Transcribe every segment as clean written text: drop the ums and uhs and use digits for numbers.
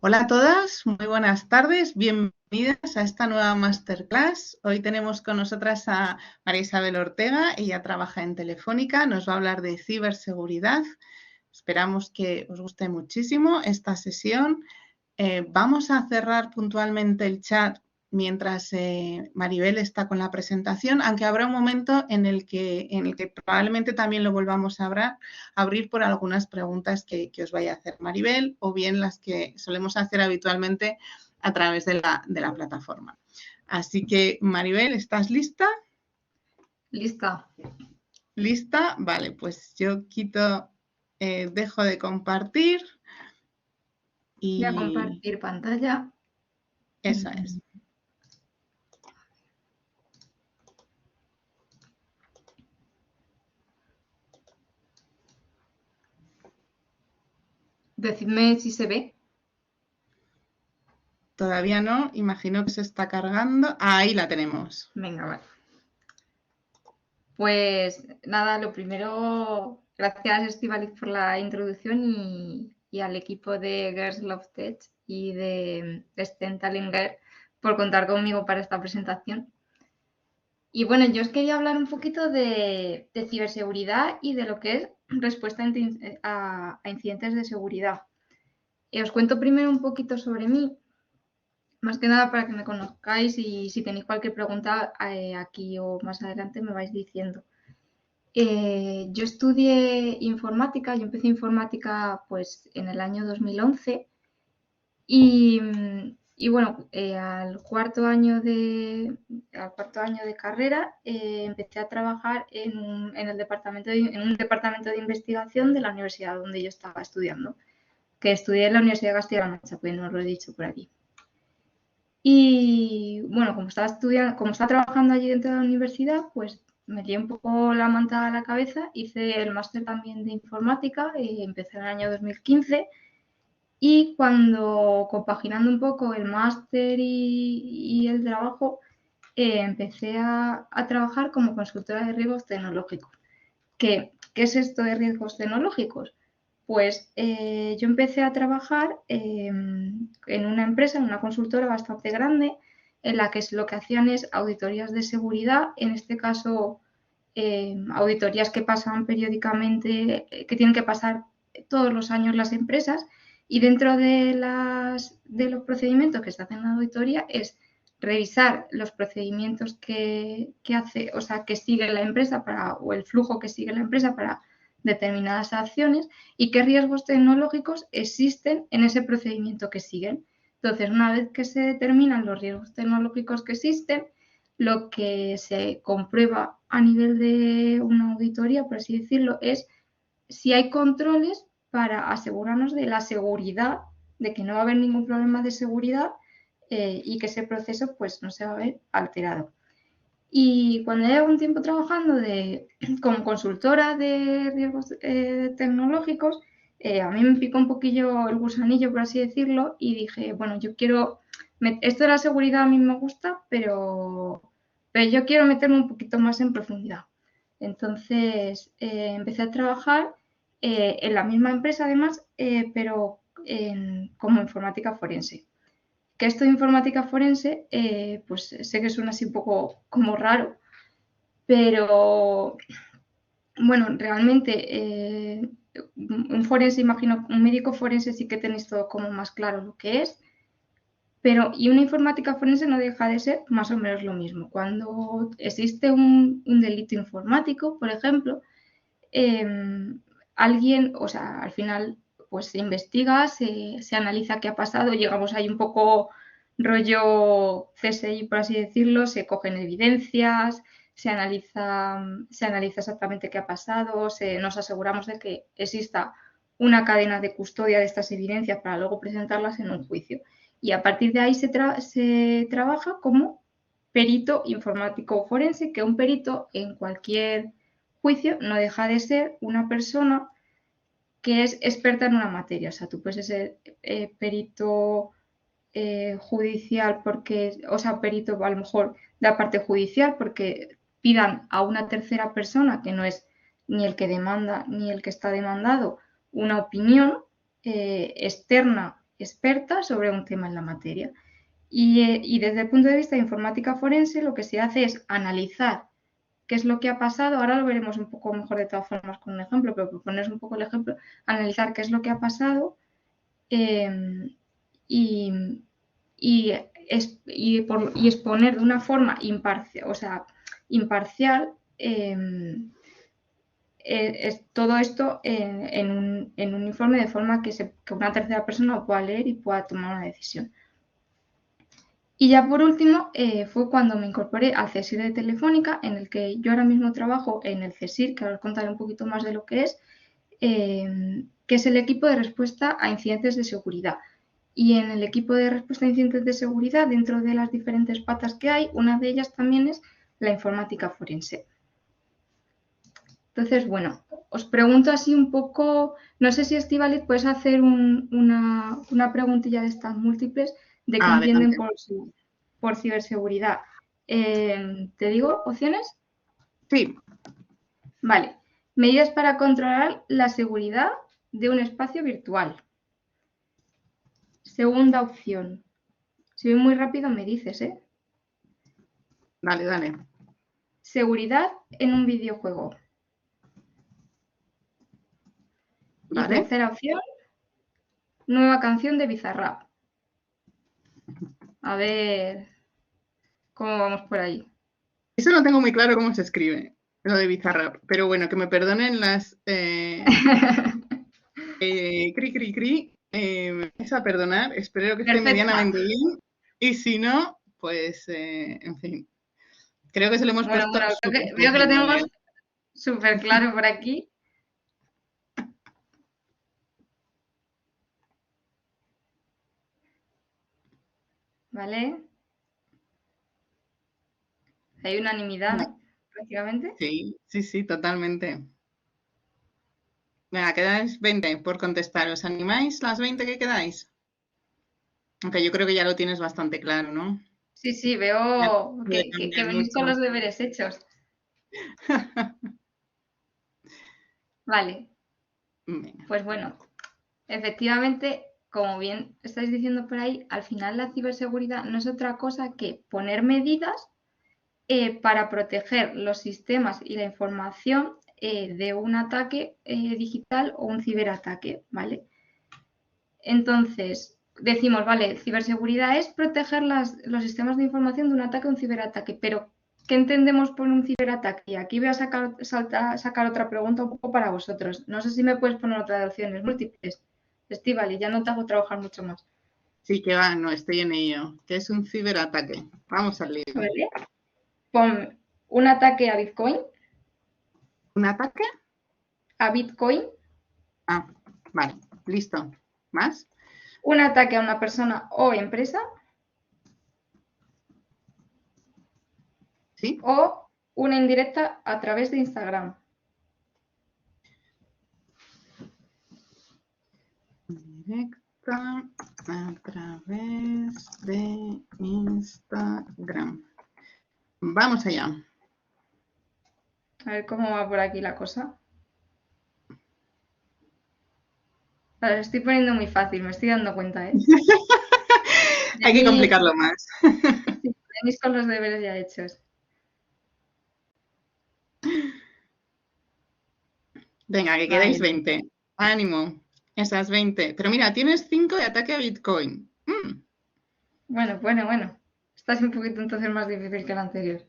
Hola a todas, muy buenas tardes, bienvenidas a esta nueva masterclass. Hoy tenemos con nosotras a María Isabel Ortega, ella trabaja en Telefónica, nos va a hablar de ciberseguridad. Esperamos que os guste muchísimo esta sesión. Vamos a cerrar puntualmente el chat mientras Maribel está con la presentación, aunque habrá un momento en el que probablemente también lo volvamos a abrir por algunas preguntas que os vaya a hacer Maribel o bien las que solemos hacer habitualmente a través de la plataforma. Así que, Maribel, ¿estás lista? Lista. ¿Lista? Vale, pues yo dejo de compartir Voy a y compartir pantalla. eso es. Decidme si se ve. Todavía no, imagino que se está cargando. Ahí la tenemos. Venga, vale. Pues nada, lo primero, gracias Estíbaliz por la introducción y al equipo de Girls Love Tech y de Stentalinger por contar conmigo para esta presentación. Y bueno, yo os quería hablar un poquito de ciberseguridad y de lo que es respuesta a incidentes de seguridad. Os cuento primero un poquito sobre mí. Más que nada para que me conozcáis y si tenéis cualquier pregunta aquí o más adelante me vais diciendo. Yo estudié informática, yo empecé informática pues en el año 2011 y, y bueno, al cuarto año de carrera empecé a trabajar en un departamento de investigación de la universidad donde yo estaba estudiando, que estudié en la Universidad de Castilla-La Mancha, pues no lo he dicho por aquí. Y bueno, como estaba estudiando, como estaba trabajando allí dentro de la universidad, pues me di un poco la manta a la cabeza, hice el máster también de informática, empecé en el año 2015 y cuando compaginando un poco el máster y el trabajo, empecé a trabajar como consultora de riesgos tecnológicos. ¿Qué es esto de riesgos tecnológicos? Pues yo empecé a trabajar en una empresa, en una consultora bastante grande, en la que lo que hacían es auditorías de seguridad, en este caso auditorías que pasan periódicamente, que tienen que pasar todos los años las empresas, y dentro de los procedimientos que se hacen en la auditoría es revisar los procedimientos que hace, o sea, que sigue la empresa o el flujo que sigue la empresa para determinadas acciones y qué riesgos tecnológicos existen en ese procedimiento que siguen. Entonces, una vez que se determinan los riesgos tecnológicos que existen, lo que se comprueba a nivel de una auditoría, por así decirlo, es si hay controles para asegurarnos de la seguridad, de que no va a haber ningún problema de seguridad y que ese proceso pues no se va a ver alterado. Y cuando llevo un tiempo trabajando como consultora de riesgos tecnológicos, a mí me picó un poquillo el gusanillo, por así decirlo, y dije, bueno, yo quiero, esto de la seguridad a mí me gusta, pero yo quiero meterme un poquito más en profundidad. Entonces empecé a trabajar en la misma empresa además, pero como informática forense. Que esto de informática forense, pues sé que suena así un poco como raro, pero bueno, realmente un forense, imagino, un médico forense sí que tenéis todo como más claro lo que es, pero y una informática forense no deja de ser más o menos lo mismo. Cuando existe un delito informático, por ejemplo, eh, alguien, o sea, al final pues se investiga, se analiza qué ha pasado, llegamos ahí un poco rollo CSI, por así decirlo, se cogen evidencias, se analiza exactamente qué ha pasado, nos aseguramos de que exista una cadena de custodia de estas evidencias para luego presentarlas en un juicio. Y a partir de ahí se trabaja como perito informático forense, que un perito en cualquier juicio no deja de ser una persona que es experta en una materia. O sea, tú puedes ser perito judicial porque, o sea, perito a lo mejor de la parte judicial porque pidan a una tercera persona que no es ni el que demanda ni el que está demandado una opinión externa experta sobre un tema en la materia. Y desde el punto de vista de informática forense, lo que se hace es analizar qué es lo que ha pasado. Ahora lo veremos un poco mejor de todas formas con un ejemplo, pero por poneros un poco el ejemplo, analizar qué es lo que ha pasado y exponer de una forma imparcial todo esto en un informe de forma que una tercera persona lo pueda leer y pueda tomar una decisión. Y ya por último fue cuando me incorporé al CSIR de Telefónica, en el que yo ahora mismo trabajo en el CSIR, que ahora os contaré un poquito más de lo que es el equipo de respuesta a incidentes de seguridad. Y en el equipo de respuesta a incidentes de seguridad, dentro de las diferentes patas que hay, una de ellas también es la informática forense. Entonces, bueno, os pregunto así un poco, no sé si Estíbaliz puedes hacer una preguntilla de estas múltiples de qué entienden por ciberseguridad. ¿Te digo opciones? Sí. Vale. Medidas para controlar la seguridad de un espacio virtual. Segunda opción. Si voy muy rápido me dices, ¿eh? Dale, dale. Seguridad en un videojuego. Vale. Y tercera opción, nueva canción de Bizarrap. A ver cómo vamos por ahí. Eso no tengo muy claro cómo se escribe, lo de Bizarrap, pero bueno, que me perdonen las cri, es a perdonar, espero que esté medianamente bien, y si no, pues, en fin, creo que se lo hemos puesto Bueno, súper veo que lo fácil, tenemos ¿vale? súper claro por aquí. ¿Vale? Hay unanimidad, ¿no? Prácticamente. Sí, totalmente. Venga, quedáis 20 por contestar. ¿Os animáis las 20 que quedáis? Aunque yo creo que ya lo tienes bastante claro, ¿no? Sí, Ya veo puede que cambiar venís con mucho. los deberes hechos. Vale, Venga. pues bueno, efectivamente, como bien estáis diciendo por ahí, al final la ciberseguridad no es otra cosa que poner medidas para proteger los sistemas y la información de un ataque digital o un ciberataque, ¿vale? Entonces, decimos, vale, ciberseguridad es proteger los sistemas de información de un ataque o un ciberataque, pero ¿qué entendemos por un ciberataque? Y aquí voy a sacar otra pregunta un poco para vosotros. No sé si me puedes poner otra de opciones múltiples, Estíbaliz, ya no te hago trabajar mucho más. Sí, que va, no, estoy en ello. ¿Qué es un ciberataque? Vamos al lío. ¿Vale? Pon un ataque a Bitcoin. ¿Un ataque? A Bitcoin. Ah, vale, listo. ¿Más? Un ataque a una persona o empresa. ¿Sí? O una indirecta a través de Instagram. Directa a través de Instagram. Vamos allá. A ver cómo va por aquí la cosa. Lo estoy poniendo muy fácil, me estoy dando cuenta, ¿eh? Hay que complicarlo más. Sí, venís con los deberes ya hechos. Venga, que quedáis 20. Ánimo. Esas 20. Pero mira, tienes 5 de ataque a Bitcoin. Bueno. Esta es un poquito entonces más difícil que la anterior.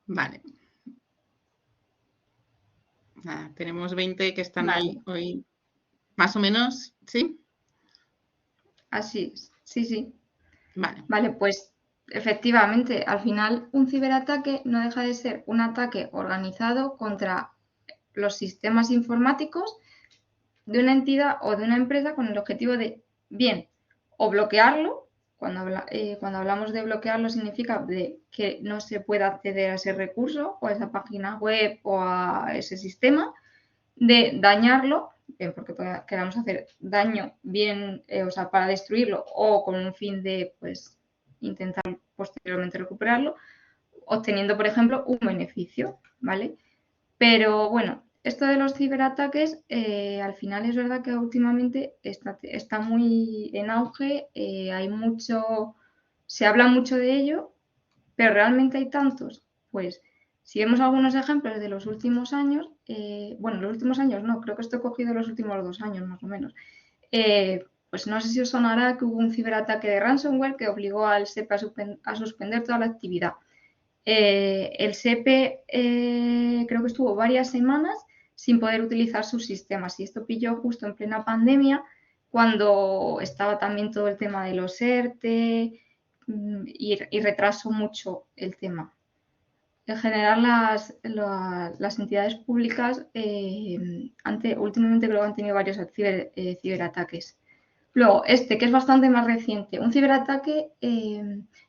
Vale. Nada, tenemos 20 que están hoy más o menos, ¿sí? Así es. Sí. Vale. Vale, pues efectivamente, al final un ciberataque no deja de ser un ataque organizado contra los sistemas informáticos de una entidad o de una empresa con el objetivo de, bien, o bloquearlo. Cuando hablamos de bloquearlo significa de que no se pueda acceder a ese recurso o a esa página web o a ese sistema, de dañarlo, bien porque queramos hacer daño bien, o sea, para destruirlo o con un fin de, pues, intentar posteriormente recuperarlo, obteniendo, por ejemplo, un beneficio, ¿vale? Pero bueno, esto de los ciberataques, al final es verdad que últimamente está muy en auge, se habla mucho de ello, pero realmente hay tantos. Pues si vemos algunos ejemplos de los últimos años, bueno, los últimos años no, creo que esto he cogido los últimos 2 años más o menos. Pues no sé si os sonará que hubo un ciberataque de ransomware que obligó al SEPE a suspender toda la actividad. El SEPE creo que estuvo varias semanas sin poder utilizar sus sistemas y esto pilló justo en plena pandemia cuando estaba también todo el tema de los ERTE y retrasó mucho el tema. En general, las entidades públicas últimamente creo que han tenido varios ciberataques. Luego, que es bastante más reciente, un ciberataque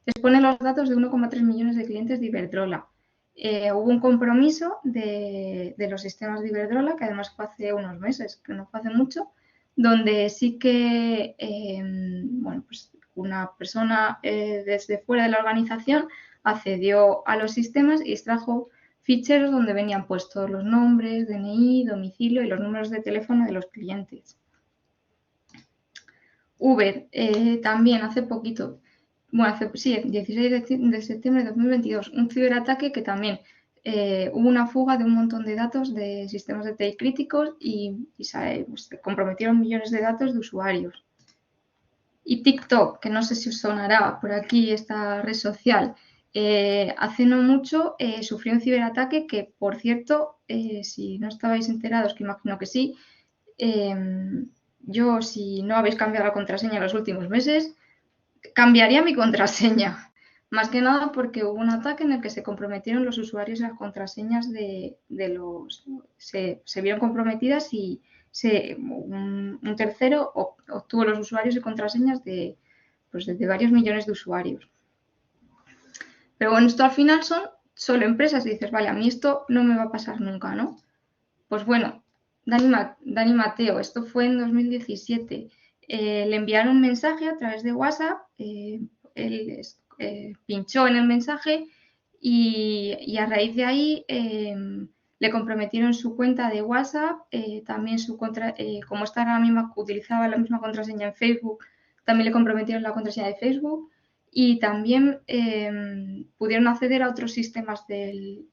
expone los datos de 1,3 millones de clientes de Iberdrola. Hubo un compromiso de los sistemas de Iberdrola, que además fue hace unos meses, que no fue hace mucho, donde sí que bueno, pues una persona desde fuera de la organización accedió a los sistemas y extrajo ficheros donde venían pues todos los nombres, DNI, domicilio y los números de teléfono de los clientes. Uber, también hace poquito, bueno, sí, 16 de septiembre de 2022, un ciberataque que también hubo una fuga de un montón de datos de sistemas de TI críticos y pues, se comprometieron millones de datos de usuarios. Y TikTok, que no sé si os sonará por aquí esta red social, hace no mucho sufrió un ciberataque que, por cierto, si no estabais enterados, que imagino que sí, yo, si no habéis cambiado la contraseña en los últimos meses, cambiaría mi contraseña. Más que nada porque hubo un ataque en el que se comprometieron los usuarios y las contraseñas de los... Se vieron comprometidas y un tercero obtuvo los usuarios y contraseñas pues de varios millones de usuarios. Pero bueno, esto al final son solo empresas y dices, vale, a mí esto no me va a pasar nunca, ¿no? Pues bueno, Dani Mateo, esto fue en 2017. Le enviaron un mensaje a través de WhatsApp, él pinchó en el mensaje y a raíz de ahí le comprometieron su cuenta de WhatsApp, también como esta era la misma, utilizaba la misma contraseña en Facebook, también le comprometieron la contraseña de Facebook y también pudieron acceder a otros sistemas del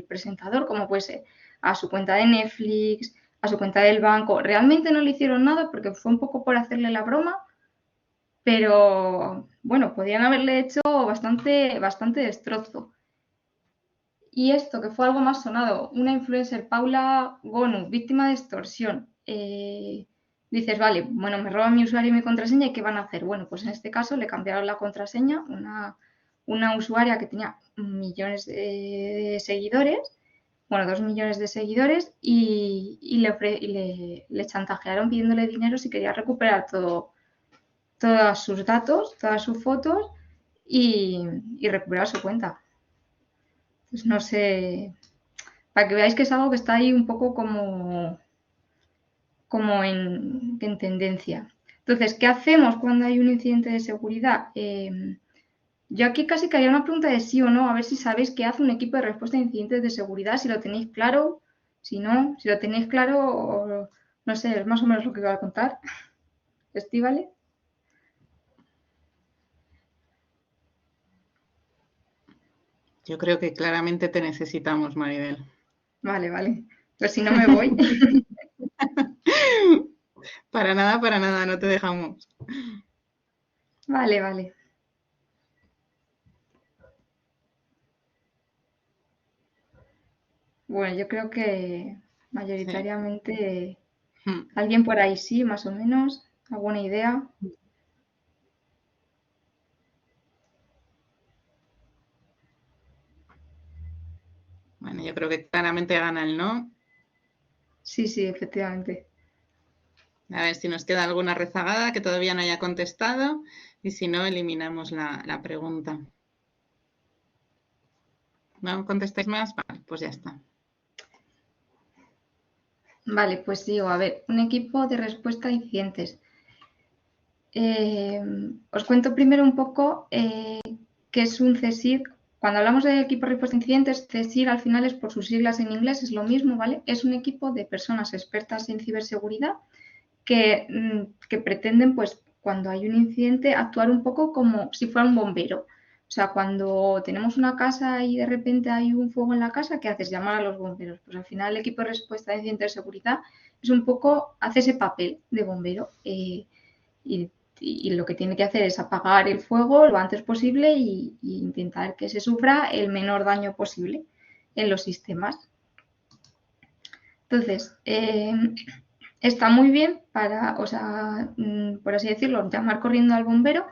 presentador, como puede ser a su cuenta de Netflix, a su cuenta del banco. Realmente no le hicieron nada porque fue un poco por hacerle la broma, pero bueno, podían haberle hecho bastante destrozo. Y esto, que fue algo más sonado, una influencer, Paula Gonu, víctima de extorsión. Dices, vale, bueno, me roban mi usuario y mi contraseña, ¿y qué van a hacer? Bueno, pues en este caso le cambiaron la contraseña, una usuaria que tenía millones de seguidores, bueno, 2 millones de seguidores, y le chantajearon pidiéndole dinero si quería recuperar todos sus datos, todas sus fotos y recuperar su cuenta. Pues no sé, para que veáis que es algo que está ahí un poco como en tendencia. Entonces, ¿qué hacemos cuando hay un incidente de seguridad? Yo aquí casi que haría una pregunta de sí o no, a ver si sabéis qué hace un equipo de respuesta a incidentes de seguridad, si lo tenéis claro, si no, si lo tenéis claro, no sé, es más o menos lo que iba a contar. ¿Estíbale? Yo creo que claramente te necesitamos, Maribel. Vale. Pues si no me voy. Para nada, no te dejamos. Vale. Bueno, yo creo que mayoritariamente Sí. alguien por ahí sí, más o menos. ¿Alguna idea? Bueno, yo creo que claramente gana el no. Sí, efectivamente. A ver si nos queda alguna rezagada que todavía no haya contestado y si no, eliminamos la pregunta. ¿No contestáis más? Vale, pues ya está. Vale, pues digo, a ver, un equipo de respuesta a incidentes. Os cuento primero un poco qué es un CSIC Cuando hablamos de equipo de respuesta a incidentes, CSIR al final es por sus siglas en inglés, es lo mismo, ¿vale? Es un equipo de personas expertas en ciberseguridad que pretenden, pues, cuando hay un incidente, actuar un poco como si fuera un bombero. O sea, cuando tenemos una casa y de repente hay un fuego en la casa, ¿qué haces? Llamar a los bomberos. Pues al final el equipo de respuesta a incidentes de seguridad es un poco, hace ese papel de bombero y lo que tiene que hacer es apagar el fuego lo antes posible y intentar que se sufra el menor daño posible en los sistemas. Entonces, está muy bien para, o sea, por así decirlo, llamar corriendo al bombero,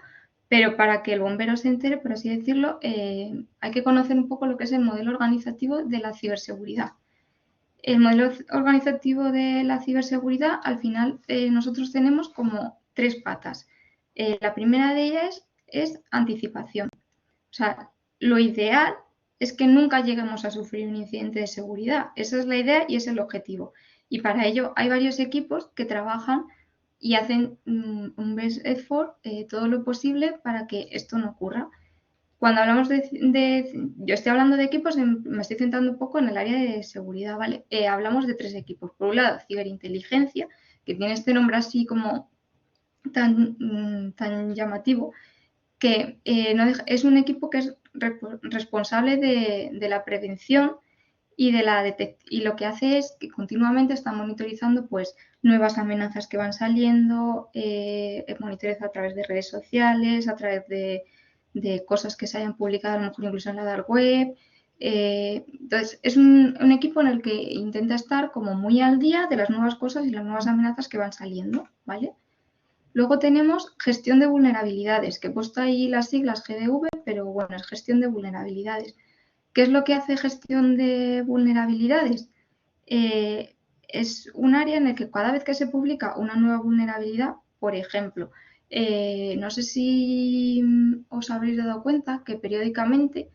pero para que el bombero se entere, por así decirlo, hay que conocer un poco lo que es el modelo organizativo de la ciberseguridad. El modelo organizativo de la ciberseguridad, al final, nosotros tenemos como 3 patas. La primera de ellas es anticipación. O sea, lo ideal es que nunca lleguemos a sufrir un incidente de seguridad. Esa es la idea y es el objetivo. Y para ello hay varios equipos que trabajan y hacen un best effort, todo lo posible para que esto no ocurra. Cuando hablamos yo estoy hablando de equipos, me estoy centrando un poco en el área de seguridad, ¿vale? Hablamos de 3 equipos. Por un lado, ciberinteligencia, que tiene este nombre así como tan llamativo, que es un equipo que es responsable de la prevención y y lo que hace es que continuamente está monitorizando pues nuevas amenazas que van saliendo, monitoriza a través de redes sociales, a través de cosas que se hayan publicado a lo mejor incluso en la dark web. Entonces, es un equipo en el que intenta estar como muy al día de las nuevas cosas y las nuevas amenazas que van saliendo, ¿vale? Luego tenemos gestión de vulnerabilidades, que he puesto ahí las siglas GDV, pero bueno, es gestión de vulnerabilidades. ¿Qué es lo que hace gestión de vulnerabilidades? Es un área en el que cada vez que se publica una nueva vulnerabilidad, por ejemplo, no sé si os habréis dado cuenta que periódicamente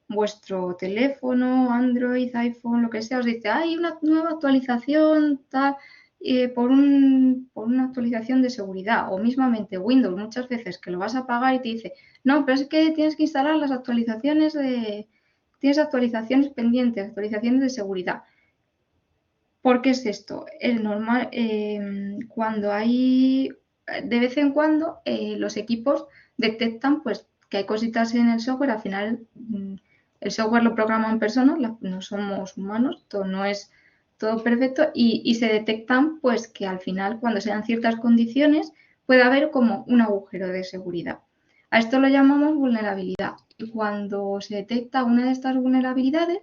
vuestro teléfono, Android, iPhone, lo que sea, os dice, hay una nueva actualización tal, por una actualización de seguridad. O mismamente Windows, muchas veces que lo vas a pagar y te dice, no, pero es que tienes que instalar las actualizaciones tienes actualizaciones pendientes, actualizaciones de seguridad. ¿Por qué es esto? Es normal, cuando hay, de vez en cuando, los equipos detectan pues que hay cositas en el software, al final el software lo programan personas, no somos humanos, todo no es todo perfecto y se detectan pues que al final cuando se dan ciertas condiciones puede haber como un agujero de seguridad. A esto lo llamamos vulnerabilidad y cuando se detecta una de estas vulnerabilidades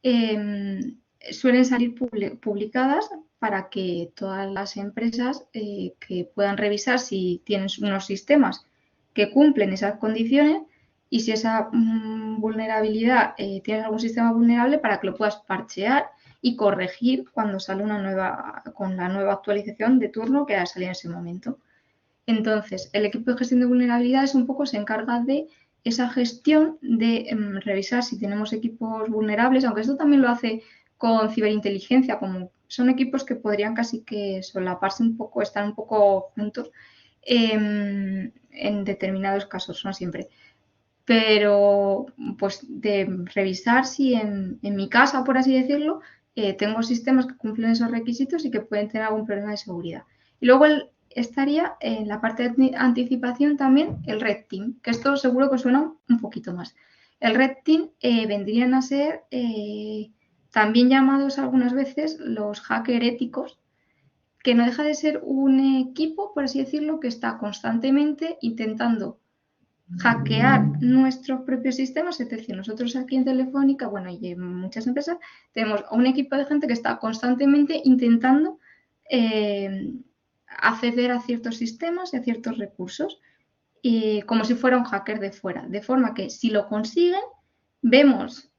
suelen salir publicadas para que todas las empresas que puedan revisar si tienen unos sistemas que cumplen esas condiciones y si esa vulnerabilidad tienes algún sistema vulnerable para que lo puedas parchear y corregir cuando sale con la nueva actualización de turno que ha salido en ese momento. Entonces, el equipo de gestión de vulnerabilidades un poco se encarga de esa gestión de revisar si tenemos equipos vulnerables, aunque esto también lo hace con ciberinteligencia, como son equipos que podrían casi que solaparse un poco, estar un poco juntos en determinados casos, no siempre. Pero, pues, de revisar si en mi casa, por así decirlo, tengo sistemas que cumplen esos requisitos y que pueden tener algún problema de seguridad. Y luego estaría en la parte de anticipación también el Red Team, que esto seguro que suena un poquito más. El Red Team vendrían a ser también llamados algunas veces los hacker éticos, que no deja de ser un equipo, por así decirlo, que está constantemente intentando hackear nuestros propios sistemas, es decir, nosotros aquí en Telefónica, bueno, y en muchas empresas, tenemos un equipo de gente que está constantemente intentando acceder a ciertos sistemas y a ciertos recursos, como si fuera un hacker de fuera, de forma que si lo consiguen, vemos,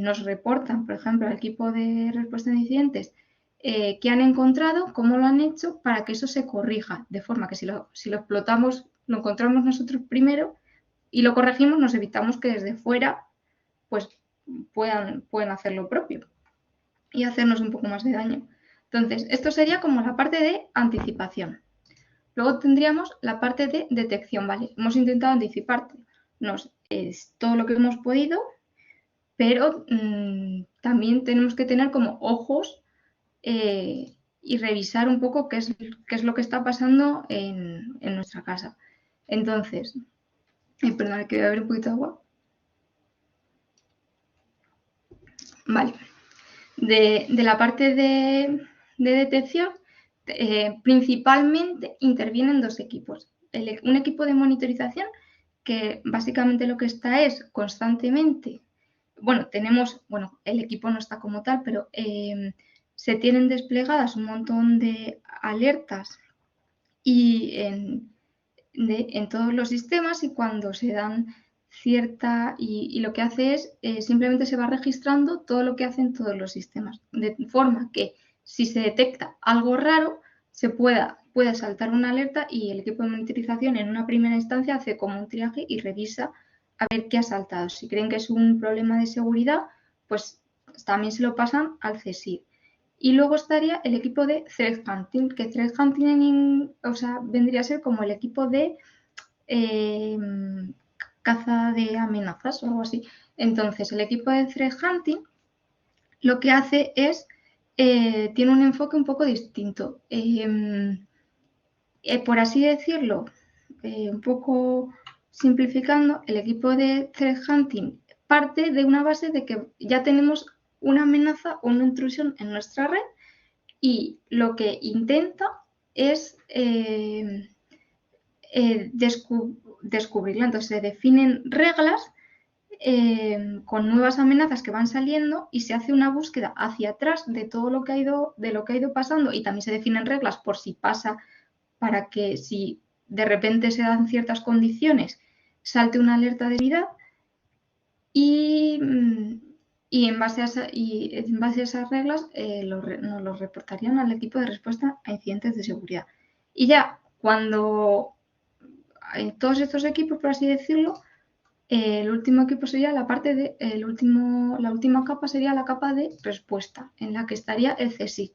nos reportan, por ejemplo, al equipo de respuesta a incidentes, que han encontrado, cómo lo han hecho para que eso se corrija, de forma que si lo explotamos, lo encontramos nosotros primero y lo corregimos, nos evitamos que desde fuera pues puedan hacer lo propio y hacernos un poco más de daño. Entonces, esto sería como la parte de anticipación. Luego tendríamos la parte de detección, ¿vale? Hemos intentado anticiparnos todo lo que hemos podido pero también tenemos que tener como ojos y revisar un poco qué es lo que está pasando en nuestra casa. Entonces, perdón, que voy a beber un poquito de agua. Vale. De la parte de detección, principalmente intervienen dos equipos. Un equipo de monitorización, que básicamente lo que está es constantemente, tenemos, el equipo no está como tal, pero se tienen desplegadas un montón de alertas y en todos los sistemas, y cuando se dan y lo que hace es simplemente se va registrando todo lo que hacen todos los sistemas, de forma que si se detecta algo raro se pueda saltar una alerta y el equipo de monitorización en una primera instancia hace como un triaje y revisa a ver qué ha saltado. Si creen que es un problema de seguridad, pues también se lo pasan al CSIR. Y luego estaría el equipo de Threat Hunting, que Threat Hunting vendría a ser como el equipo de caza de amenazas o algo así. Entonces, el equipo de Threat Hunting lo que hace es, tiene un enfoque un poco distinto. Por así decirlo, un poco simplificando, el equipo de Threat Hunting parte de una base de que ya tenemos una amenaza o una intrusión en nuestra red y lo que intenta es descubrirla. Entonces se definen reglas con nuevas amenazas que van saliendo y se hace una búsqueda hacia atrás de todo lo que ha ido pasando, y también se definen reglas por si pasa, para que si de repente se dan ciertas condiciones salte una alerta de seguridad y en base a esas reglas nos los reportarían al equipo de respuesta a incidentes de seguridad. Y ya cuando en todos estos equipos, por así decirlo, el último equipo sería la última capa sería la capa de respuesta, en la que estaría el CSIR,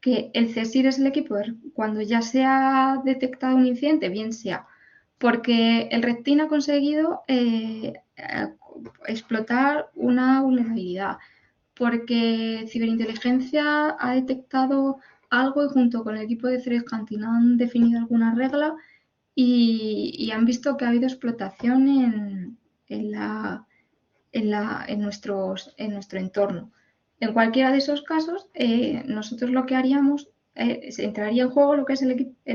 que el CSIR es el equipo cuando ya se ha detectado un incidente, bien sea porque el Red Team ha conseguido explotar una vulnerabilidad, porque Ciberinteligencia ha detectado algo y junto con el equipo de Threat Hunting han definido alguna regla y han visto que ha habido explotación en nuestro entorno. En cualquiera de esos casos, nosotros lo que haríamos, se entraría en juego lo que es el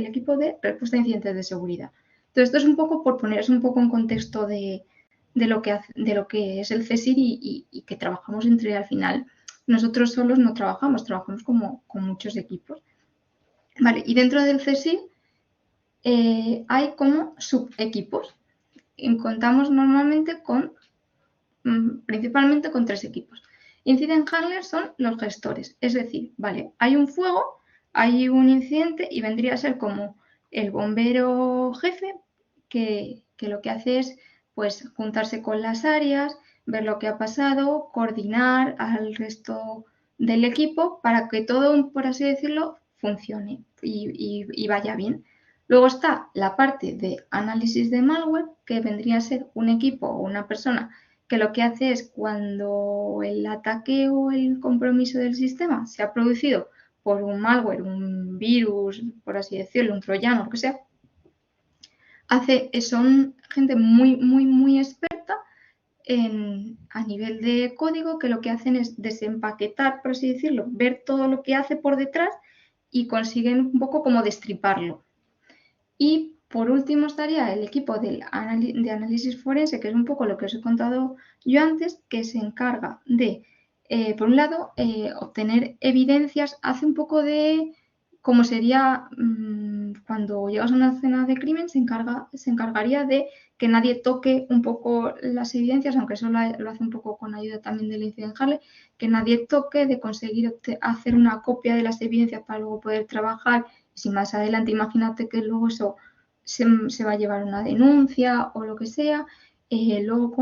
equipo de respuesta a incidentes de seguridad. Entonces, esto es un poco por poneros un poco en contexto de lo que es el CSIR y que trabajamos entre, al final. Nosotros solos no trabajamos como con muchos equipos. Vale, y dentro del CSIR hay como subequipos. Contamos normalmente principalmente con 3 equipos. Incident handlers son los gestores, es decir, vale, hay un fuego, hay un incidente y vendría a ser como el bombero jefe que lo que hace es pues juntarse con las áreas, ver lo que ha pasado, coordinar al resto del equipo para que todo, por así decirlo, funcione y vaya bien. Luego está la parte de análisis de malware, que vendría a ser un equipo o una persona que lo que hace es, cuando el ataque o el compromiso del sistema se ha producido por un malware, un virus, por así decirlo, un troyano, lo que sea, son gente muy, muy, muy experta a nivel de código, que lo que hacen es desempaquetar, por así decirlo, ver todo lo que hace por detrás y consiguen un poco como destriparlo. Y por último estaría el equipo de análisis forense, que es un poco lo que os he contado yo antes, que se encarga de, por un lado, obtener evidencias, hace un poco de como sería cuando llegas a una escena de crimen, se encargaría de que nadie toque un poco las evidencias, aunque eso lo hace un poco con ayuda también del Incident Handler, que nadie toque, de conseguir hacer una copia de las evidencias para luego poder trabajar. Si más adelante, imagínate que luego eso se va a llevar una denuncia o lo que sea, luego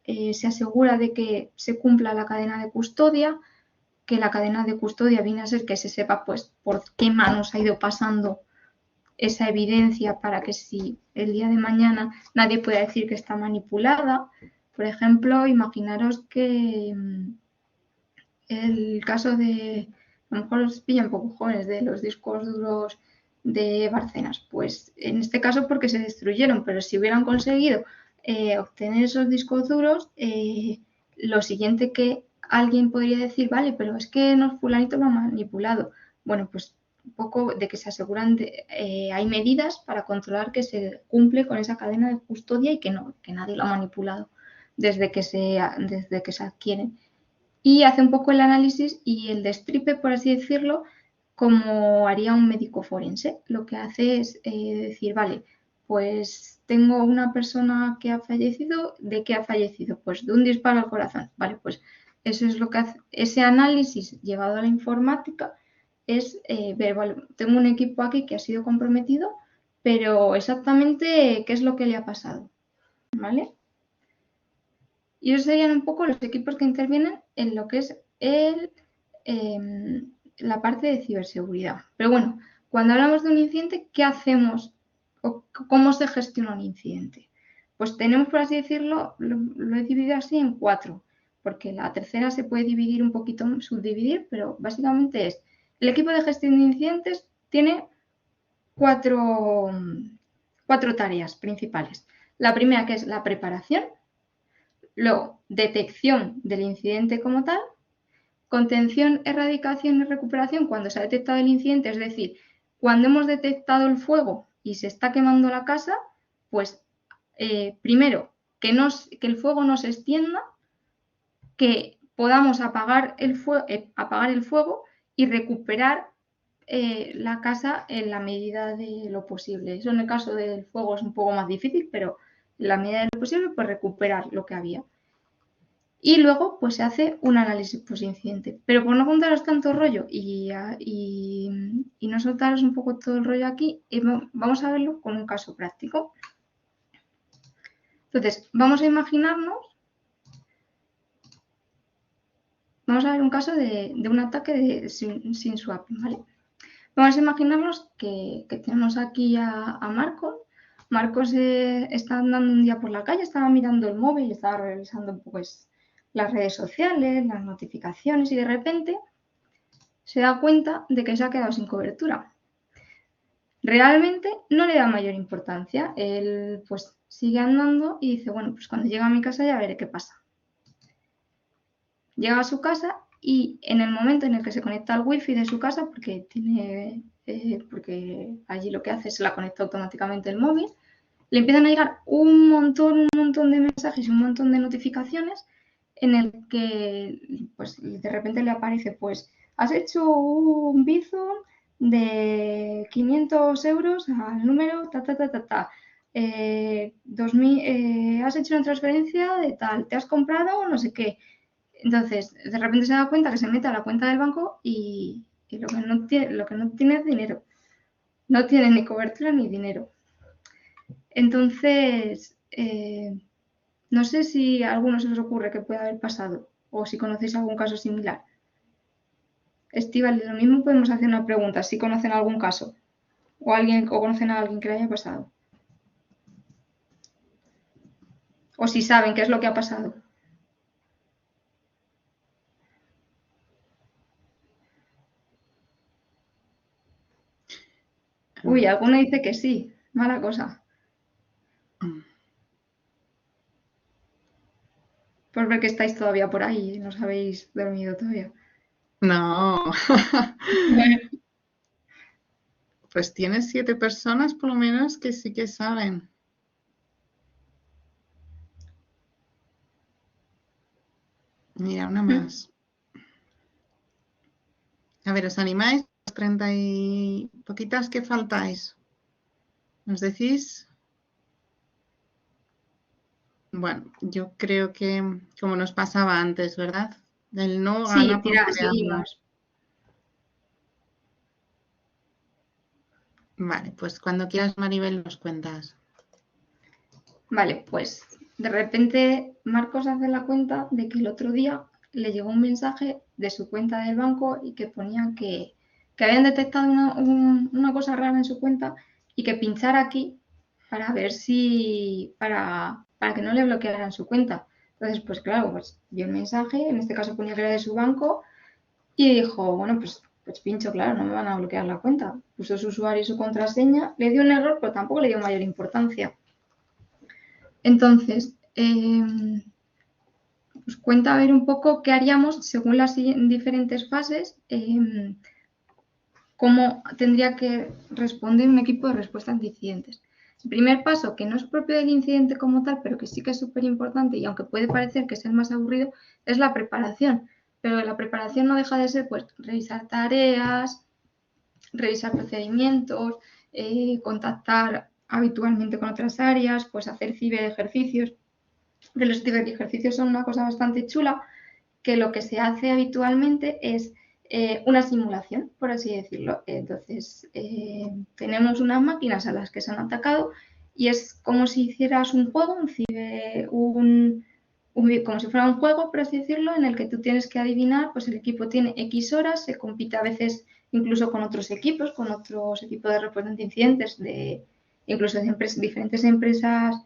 se asegura de que se cumpla la cadena de custodia, que la cadena de custodia viene a ser que se sepa pues por qué manos ha ido pasando esa evidencia, para que si el día de mañana nadie pueda decir que está manipulada. Por ejemplo, imaginaros que el caso de, a lo mejor os pillan un poco jóvenes, de los discos duros de Bárcenas, pues en este caso porque se destruyeron, pero si hubieran conseguido obtener esos discos duros, lo siguiente que alguien podría decir, vale, pero es que no, fulanito lo ha manipulado. Bueno, pues un poco de que se aseguran, hay medidas para controlar que se cumple con esa cadena de custodia y que no, que nadie lo ha manipulado desde que se adquieren. Y hace un poco el análisis y el destripe, por así decirlo, como haría un médico forense. Lo que hace es decir, vale, pues tengo una persona que ha fallecido, ¿de qué ha fallecido? Pues de un disparo al corazón. Vale, pues eso es lo que hace. Ese análisis llevado a la informática es ver, vale, tengo un equipo aquí que ha sido comprometido, pero exactamente qué es lo que le ha pasado, ¿vale? Y esos serían un poco los equipos que intervienen en lo que es la parte de ciberseguridad. Pero bueno, cuando hablamos de un incidente, ¿qué hacemos o cómo se gestiona un incidente? Pues tenemos, por así decirlo, lo he dividido así en 4, porque la tercera se puede dividir un poquito, subdividir, pero básicamente es, el equipo de gestión de incidentes tiene cuatro, cuatro tareas principales. La primera, que es la preparación, luego detección del incidente como tal, contención, erradicación y recuperación cuando se ha detectado el incidente, es decir, cuando hemos detectado el fuego y se está quemando la casa, pues primero que el fuego no se extienda, que podamos apagar el fuego y recuperar la casa en la medida de lo posible. Eso en el caso del fuego es un poco más difícil, pero en la medida de lo posible, pues recuperar lo que había. Y luego, pues se hace un análisis post-incidente. Pero por no contaros tanto rollo y no soltaros un poco todo el rollo aquí, vamos a verlo con un caso práctico. Entonces, vamos a imaginarnos, vamos a ver un caso de un ataque sin swap, ¿vale? Vamos a imaginarnos que tenemos aquí a Marcos. Marcos está andando un día por la calle, estaba mirando el móvil, estaba revisando pues las redes sociales, las notificaciones y de repente se da cuenta de que se ha quedado sin cobertura. Realmente no le da mayor importancia. Él pues sigue andando y dice, bueno, pues cuando llegue a mi casa ya veré qué pasa. Llega a su casa y en el momento en el que se conecta al wifi de su casa, porque allí lo que hace es la conecta automáticamente el móvil, le empiezan a llegar un montón de mensajes y un montón de notificaciones en el que pues de repente le aparece, pues has hecho un Bizum de 500 euros al número ta ta ta ta ta. 2000, has hecho una transferencia de tal, te has comprado no sé qué. Entonces, de repente se da cuenta que se mete a la cuenta del banco y lo que no tiene es dinero. No tiene ni cobertura ni dinero. Entonces, no sé si a alguno se os ocurre que pueda haber pasado o si conocéis algún caso similar. Estíbaliz, lo mismo podemos hacer una pregunta, si conocen algún caso o conocen a alguien que le haya pasado. O si saben qué es lo que ha pasado. Uy, alguno dice que sí. Mala cosa. Por ver que estáis todavía por ahí y no os habéis dormido todavía. No. Pues tienes 7 personas por lo menos que sí que saben. Mira, una más. A ver, ¿os animáis? 30 y poquitas que faltáis. ¿Nos decís? Bueno, yo creo que como nos pasaba antes, ¿verdad? El no Sí, gana por crearlo. seguimos. Vale, pues cuando quieras, Maribel, nos cuentas. Vale, pues de repente Marcos hace la cuenta de que el otro día le llegó un mensaje de su cuenta del banco y que ponía que habían detectado una cosa rara en su cuenta y que pinchara aquí para ver si, para que no le bloquearan su cuenta. Entonces, pues claro, pues vio el mensaje, en este caso ponía que era de su banco y dijo, bueno, pues pincho, claro, no me van a bloquear la cuenta. Puso su usuario y su contraseña, le dio un error, pero tampoco le dio mayor importancia. Entonces, pues cuenta a ver un poco qué haríamos según las diferentes fases, cómo tendría que responder un equipo de respuesta ante incidentes. El primer paso, que no es propio del incidente como tal, pero que sí que es súper importante y aunque puede parecer que es el más aburrido, es la preparación. Pero la preparación no deja de ser pues revisar tareas, revisar procedimientos, contactar habitualmente con otras áreas, pues hacer ciberejercicios. Que los ciberejercicios son una cosa bastante chula, que lo que se hace habitualmente es una simulación, por así decirlo. Entonces, tenemos unas máquinas a las que se han atacado y es como si hicieras un juego, como si fuera un juego, por así decirlo, en el que tú tienes que adivinar, pues el equipo tiene X horas, se compite a veces incluso con otros equipos de respuesta de incidentes, incluso de diferentes empresas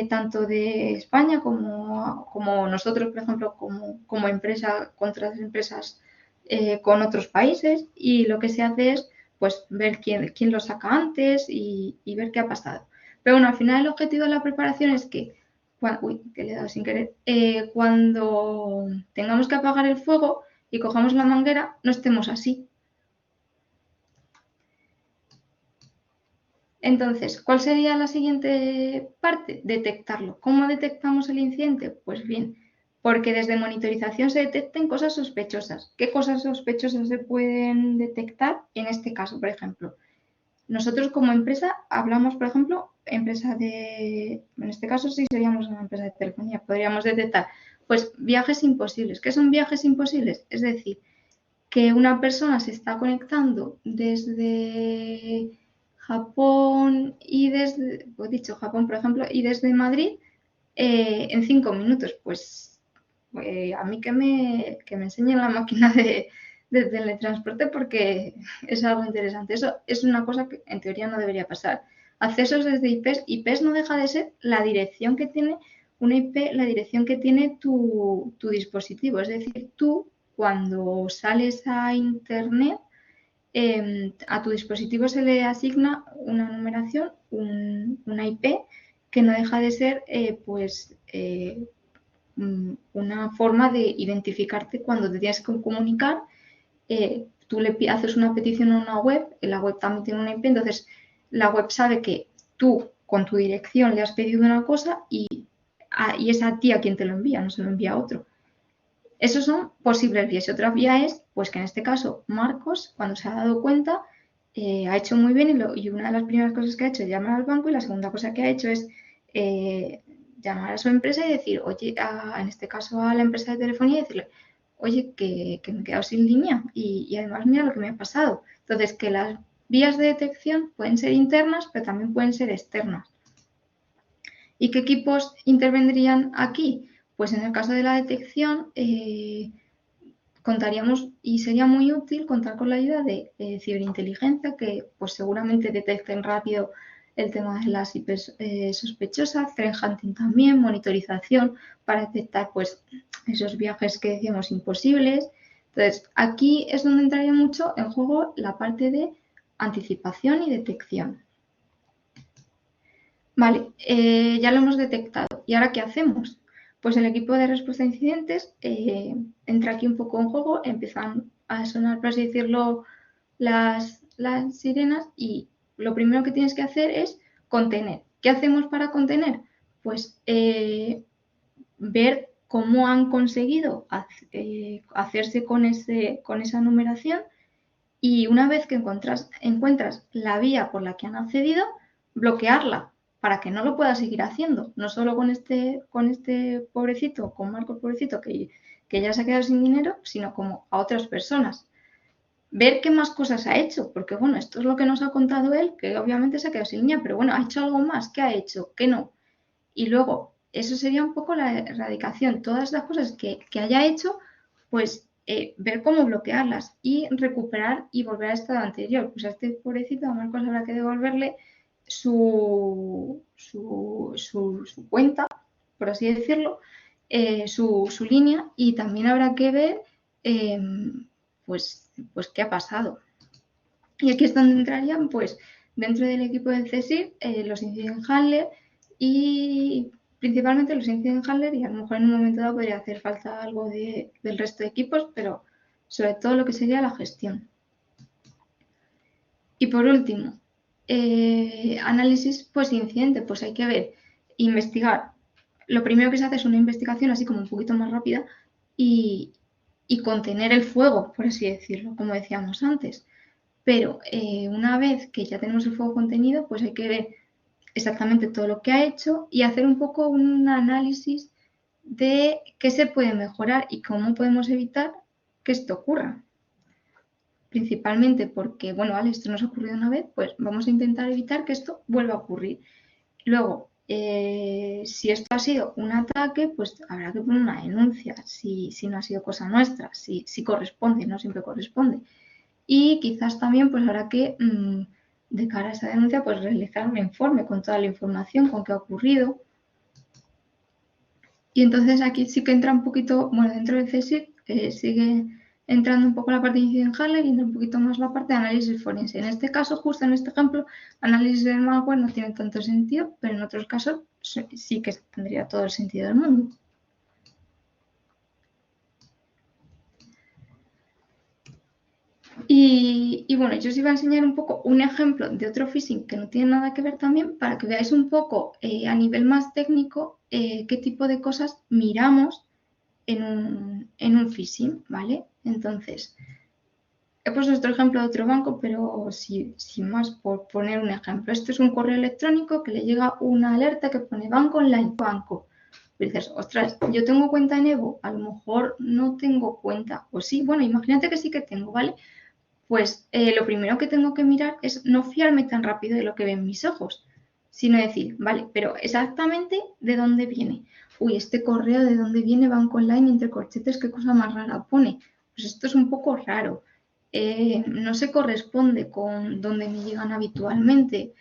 tanto de España como nosotros, por ejemplo, como empresa contra las empresas con otros países y lo que se hace es pues ver quién lo saca antes y ver qué ha pasado. Pero bueno, al final el objetivo de la preparación es que, que le he dado sin querer, cuando tengamos que apagar el fuego y cojamos la manguera, no estemos así. Entonces, ¿cuál sería la siguiente parte? Detectarlo. ¿Cómo detectamos el incidente? Pues bien, porque desde monitorización se detecten cosas sospechosas. ¿Qué cosas sospechosas se pueden detectar? En este caso, por ejemplo, nosotros como empresa hablamos, por ejemplo, en este caso sí seríamos una empresa de telefonía, podríamos detectar, pues viajes imposibles. ¿Qué son viajes imposibles? Es decir, que una persona se está conectando desde Japón y desde, pues dicho Japón, por ejemplo, y desde Madrid en 5 minutos. Pues a mí que me enseñen la máquina de teletransporte porque es algo interesante. Eso es una cosa que en teoría no debería pasar. Accesos desde IPs. IPs no deja de ser la dirección que tiene una IP, la dirección que tiene tu dispositivo. Es decir, tú cuando sales a Internet, a tu dispositivo se le asigna una numeración, una IP, que no deja de ser una forma de identificarte cuando te tienes que comunicar. Tú le haces una petición a una web, la web también tiene una IP, entonces la web sabe que tú con tu dirección le has pedido una cosa y es a ti a quien te lo envía, no se lo envía a otro. Esos son posibles vías. Y otra vía es, pues que en este caso Marcos, cuando se ha dado cuenta, ha hecho muy bien y una de las primeras cosas que ha hecho es llamar al banco y la segunda cosa que ha hecho es llamar a su empresa y decir, oye, en este caso a la empresa de telefonía y decirle, oye, que me he quedado sin línea y además mira lo que me ha pasado. Entonces, que las vías de detección pueden ser internas, pero también pueden ser externas. ¿Y qué equipos intervendrían aquí? Pues en el caso de la detección, contaríamos y sería muy útil contar con la ayuda de ciberinteligencia, que pues seguramente detecten rápido el tema de las IP sospechosas, threat hunting también, monitorización para detectar pues esos viajes que decíamos imposibles. Entonces, aquí es donde entraría mucho en juego la parte de anticipación y detección. Vale, ya lo hemos detectado. ¿Y ahora qué hacemos? Pues el equipo de respuesta a incidentes entra aquí un poco en juego, empiezan a sonar, por así decirlo, las sirenas y lo primero que tienes que hacer es contener. ¿Qué hacemos para contener? Pues ver cómo han conseguido hacerse con esa numeración y una vez que encuentras la vía por la que han accedido, bloquearla para que no lo pueda seguir haciendo, no solo con este pobrecito, con Marcos pobrecito, que ya se ha quedado sin dinero, sino como a otras personas. Ver qué más cosas ha hecho, porque bueno, esto es lo que nos ha contado él, que obviamente se ha quedado sin línea, pero bueno, ha hecho algo más, ¿qué ha hecho? ¿Qué no? Y luego, eso sería un poco la erradicación, todas las cosas que haya hecho, pues ver cómo bloquearlas y recuperar y volver al estado anterior. Pues a este pobrecito, a Marcos habrá que devolverle su cuenta, por así decirlo, su línea, y también habrá que ver pues qué ha pasado. Y aquí es donde entrarían, pues, dentro del equipo de CSIR, los incident handler y principalmente los incident handler, y a lo mejor en un momento dado podría hacer falta algo del resto de equipos, pero sobre todo lo que sería la gestión. Y por último, análisis post-incidente, pues hay que ver, investigar. Lo primero que se hace es una investigación así como un poquito más rápida y contener el fuego, por así decirlo, como decíamos antes. Pero una vez que ya tenemos el fuego contenido, pues hay que ver exactamente todo lo que ha hecho y hacer un poco un análisis de qué se puede mejorar y cómo podemos evitar que esto ocurra. Principalmente porque, bueno, vale, esto nos ha ocurrido una vez, pues vamos a intentar evitar que esto vuelva a ocurrir. Luego, si esto ha sido un ataque, pues habrá que poner una denuncia, si no ha sido cosa nuestra, si corresponde, no siempre corresponde. Y quizás también pues habrá que, de cara a esa denuncia, pues realizar un informe con toda la información, con qué ha ocurrido. Y entonces aquí sí que entra un poquito, bueno, dentro del CSIC sigue entrando un poco la parte de incident handler y entra un poquito más la parte de análisis forense. En este caso, justo en este ejemplo, análisis del malware no tiene tanto sentido, pero en otros casos sí que tendría todo el sentido del mundo. Y bueno, yo os iba a enseñar un poco un ejemplo de otro phishing que no tiene nada que ver también, para que veáis un poco a nivel más técnico qué tipo de cosas miramos en un phishing, ¿vale? Entonces, he puesto otro ejemplo de otro banco, pero sin más, por poner un ejemplo. Esto es un correo electrónico que le llega una alerta que pone banco online, banco. Y dices, ostras, yo tengo cuenta en Evo, a lo mejor no tengo cuenta. O sí, bueno, imagínate que sí que tengo, ¿vale? Pues lo primero que tengo que mirar es no fiarme tan rápido de lo que ven mis ojos, sino decir, vale, pero exactamente de dónde viene. Uy, este correo de dónde viene, banco online, entre corchetes, qué cosa más rara pone. Pues esto es un poco raro. No se corresponde con donde me llegan habitualmente.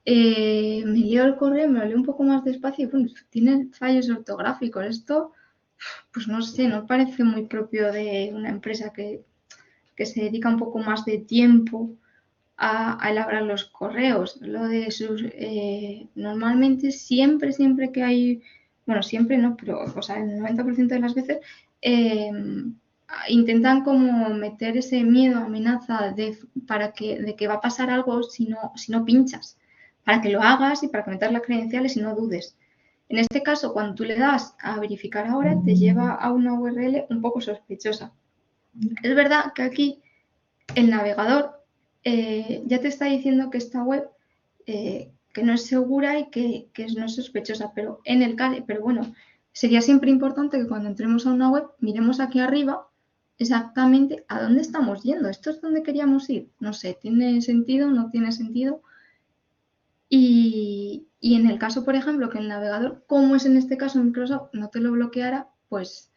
Me leo el correo, me lo leo un poco más despacio y bueno, tiene fallos ortográficos. Esto, pues no sé, no parece muy propio de una empresa que se dedica un poco más de tiempo a elaborar los correos. Lo de sus, normalmente siempre que hay, bueno, siempre no, pero o sea, el 90% de las veces intentan como meter ese miedo, amenaza de que va a pasar algo si no pinchas, para que lo hagas y para que metas las credenciales y no dudes. En este caso, cuando tú le das a verificar ahora, te lleva a una URL un poco sospechosa. Es verdad que aquí el navegador ya te está diciendo que esta web que no es segura y que no es sospechosa, pero pero bueno, sería siempre importante que cuando entremos a una web miremos aquí arriba exactamente a dónde estamos yendo. ¿Esto es donde queríamos ir? No sé, ¿tiene sentido? ¿No tiene sentido? Y en el caso, por ejemplo, que el navegador, como es en este caso Microsoft, no te lo bloqueara, pues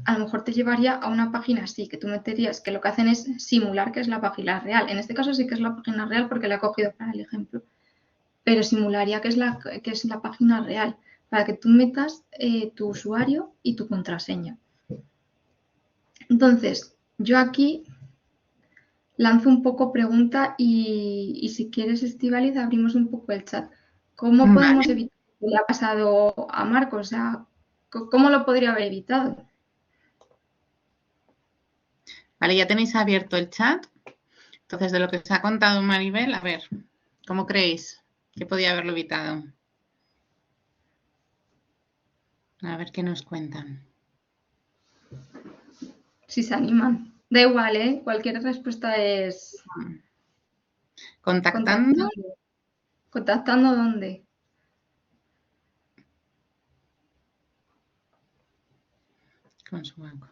a lo mejor te llevaría a una página así, que tú meterías, que lo que hacen es simular que es la página real. En este caso sí que es la página real porque la he cogido para el ejemplo, pero simularía que es la página real, para que tú metas tu usuario y tu contraseña. Entonces, yo aquí lanzo un poco pregunta y si quieres, Estíbaliz, abrimos un poco el chat. ¿Cómo podemos Vale. evitar lo que le ha pasado a Marcos? O sea, ¿cómo lo podría haber evitado? Vale, ya tenéis abierto el chat. Entonces, de lo que os ha contado Maribel, a ver, ¿cómo creéis que podía haberlo evitado? A ver qué nos cuentan. Si se animan. Da igual, ¿eh? Cualquier respuesta es ¿Contactando? contactando. ¿Contactando dónde? Con su banco.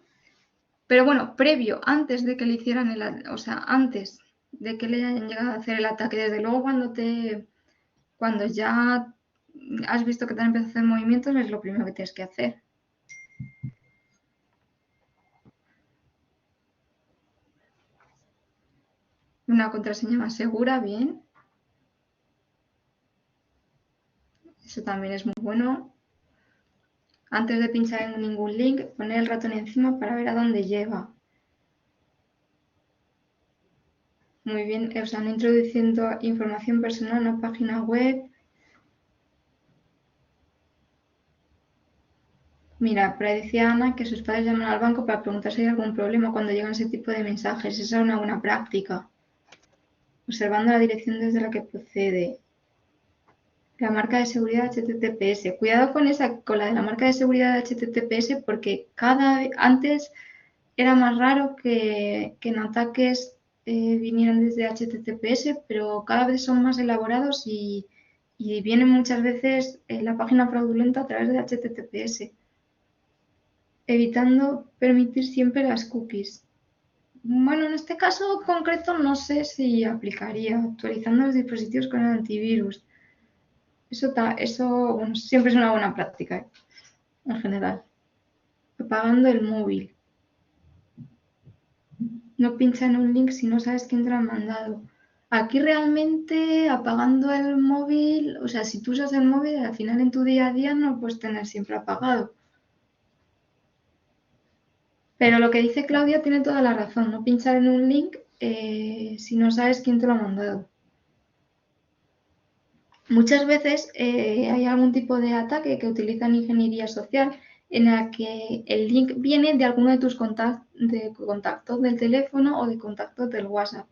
Pero bueno, previo, antes de que le hicieran o sea, antes de que le hayan llegado a hacer el ataque, desde luego cuando ya has visto que te han empezado a hacer movimientos, es lo primero que tienes que hacer. Una contraseña más segura, bien. Eso también es muy bueno. Antes de pinchar en ningún link, poner el ratón encima para ver a dónde lleva. Muy bien, o sea, no introduciendo información personal en una página web. Mira, por ahí decía Ana que sus padres llaman al banco para preguntar si hay algún problema cuando llegan ese tipo de mensajes. Esa es una buena práctica. Observando la dirección desde la que procede. La marca de seguridad HTTPS. Cuidado con la de la marca de seguridad HTTPS porque antes era más raro que en ataques vinieran desde HTTPS, pero cada vez son más elaborados y vienen muchas veces la página fraudulenta a través de HTTPS, evitando permitir siempre las cookies. Bueno, en este caso concreto no sé si aplicaría actualizando los dispositivos con el antivirus. Eso bueno, siempre es una buena práctica, en general. Apagando el móvil. No pincha en un link si no sabes quién te lo ha mandado. Aquí realmente apagando el móvil, o sea, si tú usas el móvil, al final en tu día a día no lo puedes tener siempre apagado. Pero lo que dice Claudia tiene toda la razón, no pinchar en un link si no sabes quién te lo ha mandado. Muchas veces hay algún tipo de ataque que utilizan ingeniería social en la que el link viene de alguno de tus contactos del teléfono o de contactos del WhatsApp.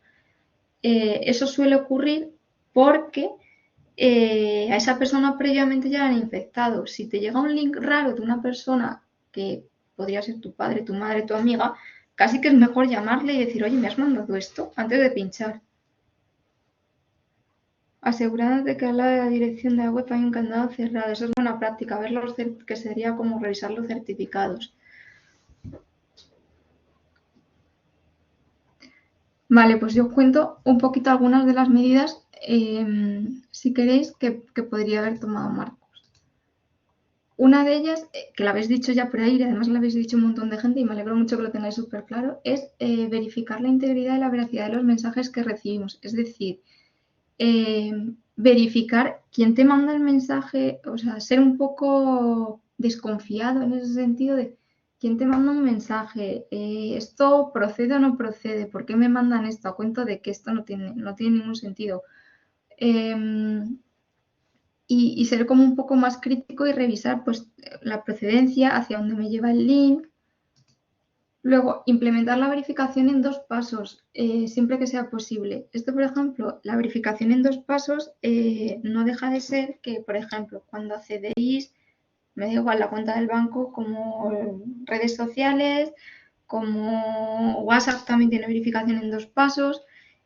Eso suele ocurrir porque a esa persona previamente ya la han infectado. Si te llega un link raro de una persona que podría ser tu padre, tu madre, tu amiga, casi que es mejor llamarle y decir, oye, me has mandado esto antes de pinchar. Asegurándote que al lado de la dirección de la web hay un candado cerrado. Eso es buena práctica, ver que sería como revisar los certificados. Vale, pues yo os cuento un poquito algunas de las medidas, si queréis, que podría haber tomado Marcos. Una de ellas, que la habéis dicho ya por ahí y además la habéis dicho un montón de gente y me alegro mucho que lo tengáis súper claro, es verificar la integridad y la veracidad de los mensajes que recibimos. Es decir, verificar quién te manda el mensaje, o sea, ser un poco desconfiado en ese sentido de quién te manda un mensaje, esto procede o no procede, por qué me mandan esto, a cuento de que esto no tiene ningún sentido. Y ser como un poco más crítico y revisar pues la procedencia, hacia dónde me lleva el link. Luego, implementar la verificación en 2 pasos, siempre que sea posible. Esto, por ejemplo, la verificación en 2 pasos no deja de ser que, por ejemplo, cuando accedéis, me da igual la cuenta del banco, como redes sociales, como WhatsApp también tiene verificación en 2 pasos,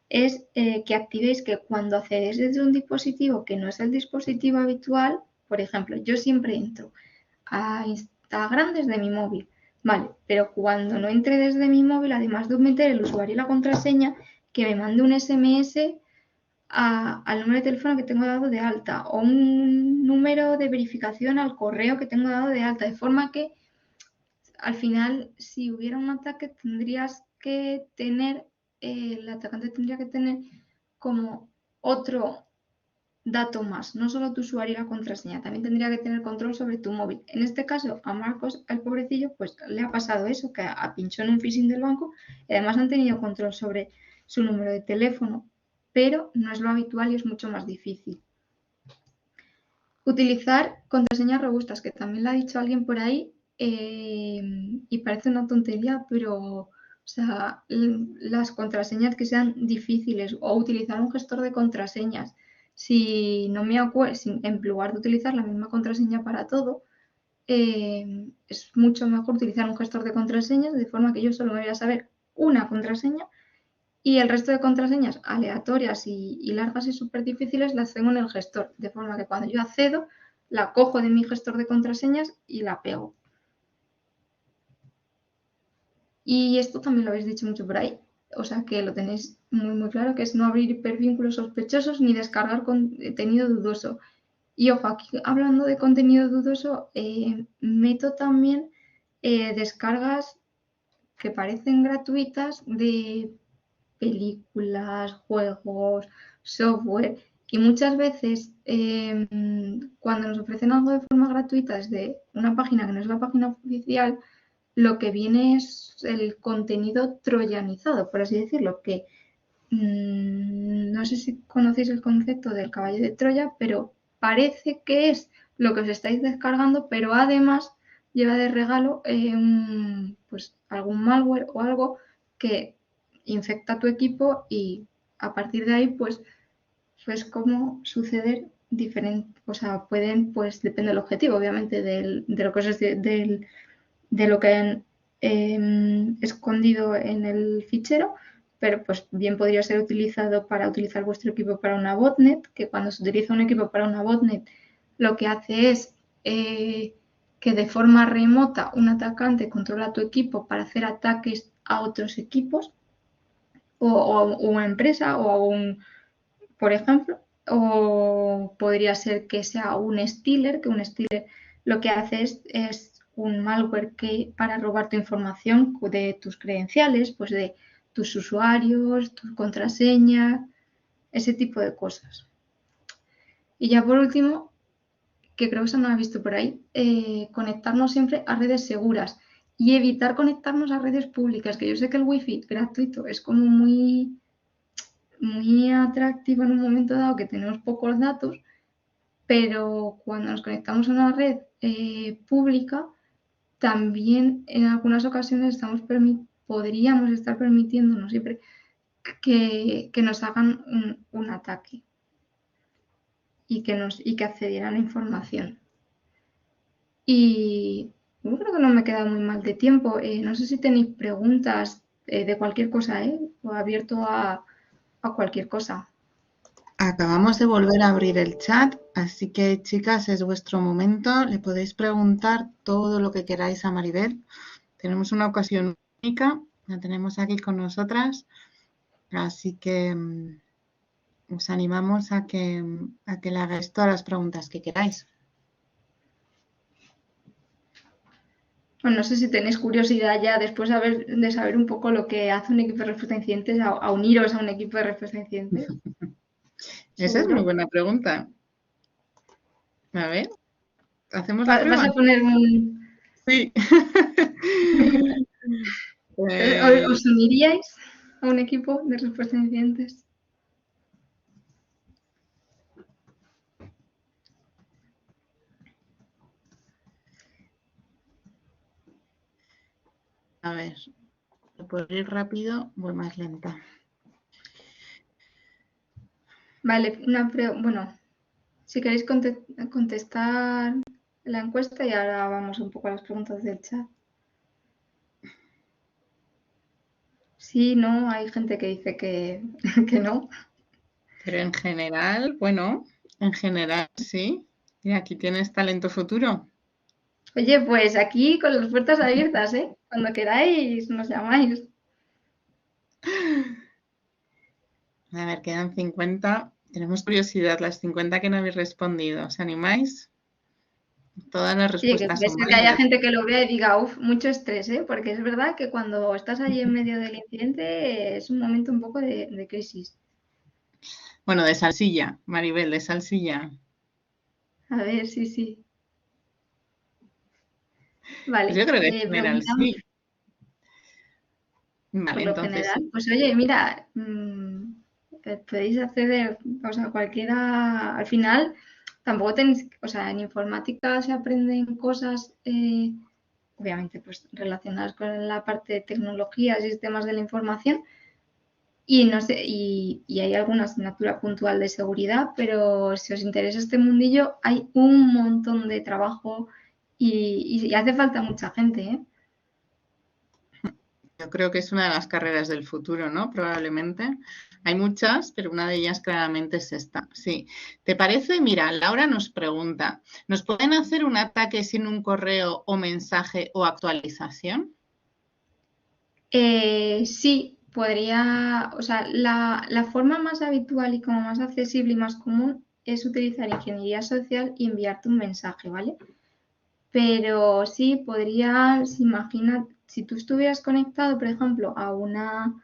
es que activéis que cuando accedéis desde un dispositivo que no es el dispositivo habitual, por ejemplo, yo siempre entro a Instagram desde mi móvil, vale, pero cuando no entre desde mi móvil, además de meter el usuario y la contraseña, que me mande un SMS al número de teléfono que tengo dado de alta o un número de verificación al correo que tengo dado de alta, de forma que al final, si hubiera un ataque, el atacante tendría que tener como otro dato más, no solo tu usuario y la contraseña, también tendría que tener control sobre tu móvil. En este caso, a Marcos, al pobrecillo, pues le ha pasado eso, que pinchó en un phishing del banco y además han tenido control sobre su número de teléfono, pero no es lo habitual y es mucho más difícil. Utilizar contraseñas robustas, que también lo ha dicho alguien por ahí, y parece una tontería, pero o sea, las contraseñas que sean difíciles o utilizar un gestor de contraseñas. Si no me acuerdo, en lugar de utilizar la misma contraseña para todo, es mucho mejor utilizar un gestor de contraseñas de forma que yo solo me voy a saber una contraseña y el resto de contraseñas aleatorias y largas y súper difíciles las tengo en el gestor, de forma que cuando yo accedo, la cojo de mi gestor de contraseñas y la pego. Y esto también lo habéis dicho mucho por ahí, o sea que lo tenéis muy claro, que es no abrir hipervínculos sospechosos ni descargar contenido dudoso. Y ojo, aquí hablando de contenido dudoso, meto también descargas que parecen gratuitas de películas, juegos, software, Y muchas veces, cuando nos ofrecen algo de forma gratuita desde una página que no es la página oficial, lo que viene es el contenido troyanizado, por así decirlo, que no sé si conocéis el concepto del caballo de Troya, pero parece que es lo que os estáis descargando, pero además lleva de regalo pues algún malware o algo que infecta tu equipo y a partir de ahí pues como suceder diferente, o sea, pueden, pues depende del objetivo, obviamente, de lo que os de lo que han escondido en el fichero, pero pues bien podría ser utilizado para utilizar vuestro equipo para una botnet, que cuando se utiliza un equipo para una botnet, lo que hace es que de forma remota un atacante controla tu equipo para hacer ataques a otros equipos o a una empresa o a por ejemplo, o podría ser que sea un stealer, que un stealer lo que hace es un malware que para robar tu información de tus credenciales, pues de tus usuarios, tus contraseñas, ese tipo de cosas. Y ya por último, que creo que se nos ha visto por ahí, conectarnos siempre a redes seguras y evitar conectarnos a redes públicas, que yo sé que el wifi gratuito es como muy atractivo en un momento dado que tenemos pocos datos, pero cuando nos conectamos a una red pública, también en algunas ocasiones podríamos estar permitiéndonos siempre que nos hagan un ataque y que accedieran a información. Y yo creo que no me he quedado muy mal de tiempo. No sé si tenéis preguntas de cualquier cosa, o abierto a cualquier cosa. Acabamos de volver a abrir el chat, así que chicas, es vuestro momento. Le podéis preguntar todo lo que queráis a Maribel. Tenemos una ocasión única, la tenemos aquí con nosotras, así que os animamos a que le hagáis todas las preguntas que queráis. Bueno, no sé si tenéis curiosidad ya después de saber un poco lo que hace un equipo de referencientes a uniros a un equipo de referencientes. Esa es muy Seguro. buena pregunta. A ver, ¿hacemos la ¿Vas prueba? a poner un... Sí. ¿Os uniríais a un equipo de referencientes? A ver, por ir rápido, voy más lenta. Vale, bueno, si queréis contestar la encuesta y ahora vamos un poco a las preguntas del chat. Sí, no, hay gente que dice que no. Pero en general, bueno, en general sí. Y aquí tienes talento futuro. Oye, pues aquí con las puertas abiertas, ¿eh? Cuando queráis nos llamáis. A ver, quedan 50. Tenemos curiosidad, las 50 que no habéis respondido. ¿Os animáis? Todas las Oye, que respuestas puede son ser que haya válidas. gente que lo vea y diga, uff, mucho estrés, ¿eh? Porque es verdad que cuando estás allí en medio del incidente es un momento un poco de crisis. Bueno, de salsilla, Maribel, de salsilla. A ver, sí, sí. Pues yo Vale, creo que en general preguntamos sí. Vale, por lo entonces general. sí. Pues oye, mira, podéis acceder, o sea, cualquiera, al final, tampoco tenéis, o sea, en informática se aprenden cosas, obviamente, pues relacionadas con la parte de tecnología, sistemas de la información, y no sé, y hay alguna asignatura puntual de seguridad, pero si os interesa este mundillo, hay un montón de trabajo y hace falta mucha gente, ¿eh? Yo creo que es una de las carreras del futuro, ¿no? Probablemente. Hay muchas, pero una de ellas claramente es esta. Sí. ¿Te parece? Mira, Laura nos pregunta, ¿nos pueden hacer un ataque sin un correo o mensaje o actualización? Sí, podría, o sea, la forma más habitual y como más accesible y más común es utilizar ingeniería social y enviarte un mensaje, ¿vale? Pero sí, podrías, imagina, si tú estuvieras conectado, por ejemplo, a una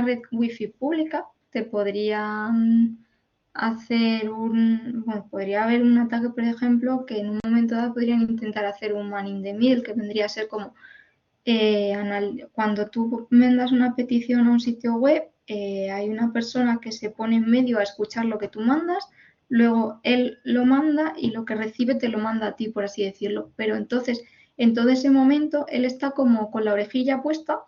red wifi pública, te podrían bueno, podría haber un ataque, por ejemplo, que en un momento dado podrían intentar hacer un man in the middle, que vendría a ser como cuando tú mandas una petición a un sitio web, hay una persona que se pone en medio a escuchar lo que tú mandas, luego él lo manda y lo que recibe te lo manda a ti, por así decirlo. Pero entonces, en todo ese momento, él está como con la orejilla puesta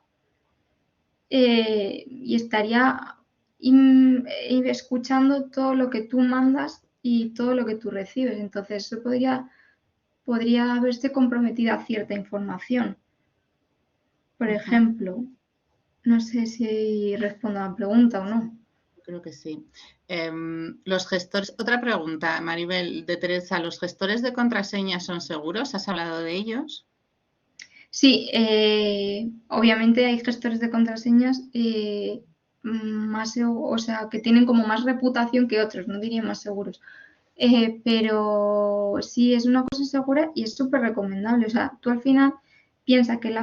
y estaría escuchando todo lo que tú mandas y todo lo que tú recibes. Entonces, eso podría haberse comprometido a cierta información. Por ejemplo, no sé si respondo a la pregunta o no. Creo que sí. Los gestores, otra pregunta, Maribel, de Teresa, ¿los gestores de contraseñas son seguros? ¿Has hablado de ellos? Sí, obviamente hay gestores de contraseñas o sea, que tienen como más reputación que otros, no diría más seguros. Pero sí es una cosa segura y es súper recomendable. O sea, tú al final piensas que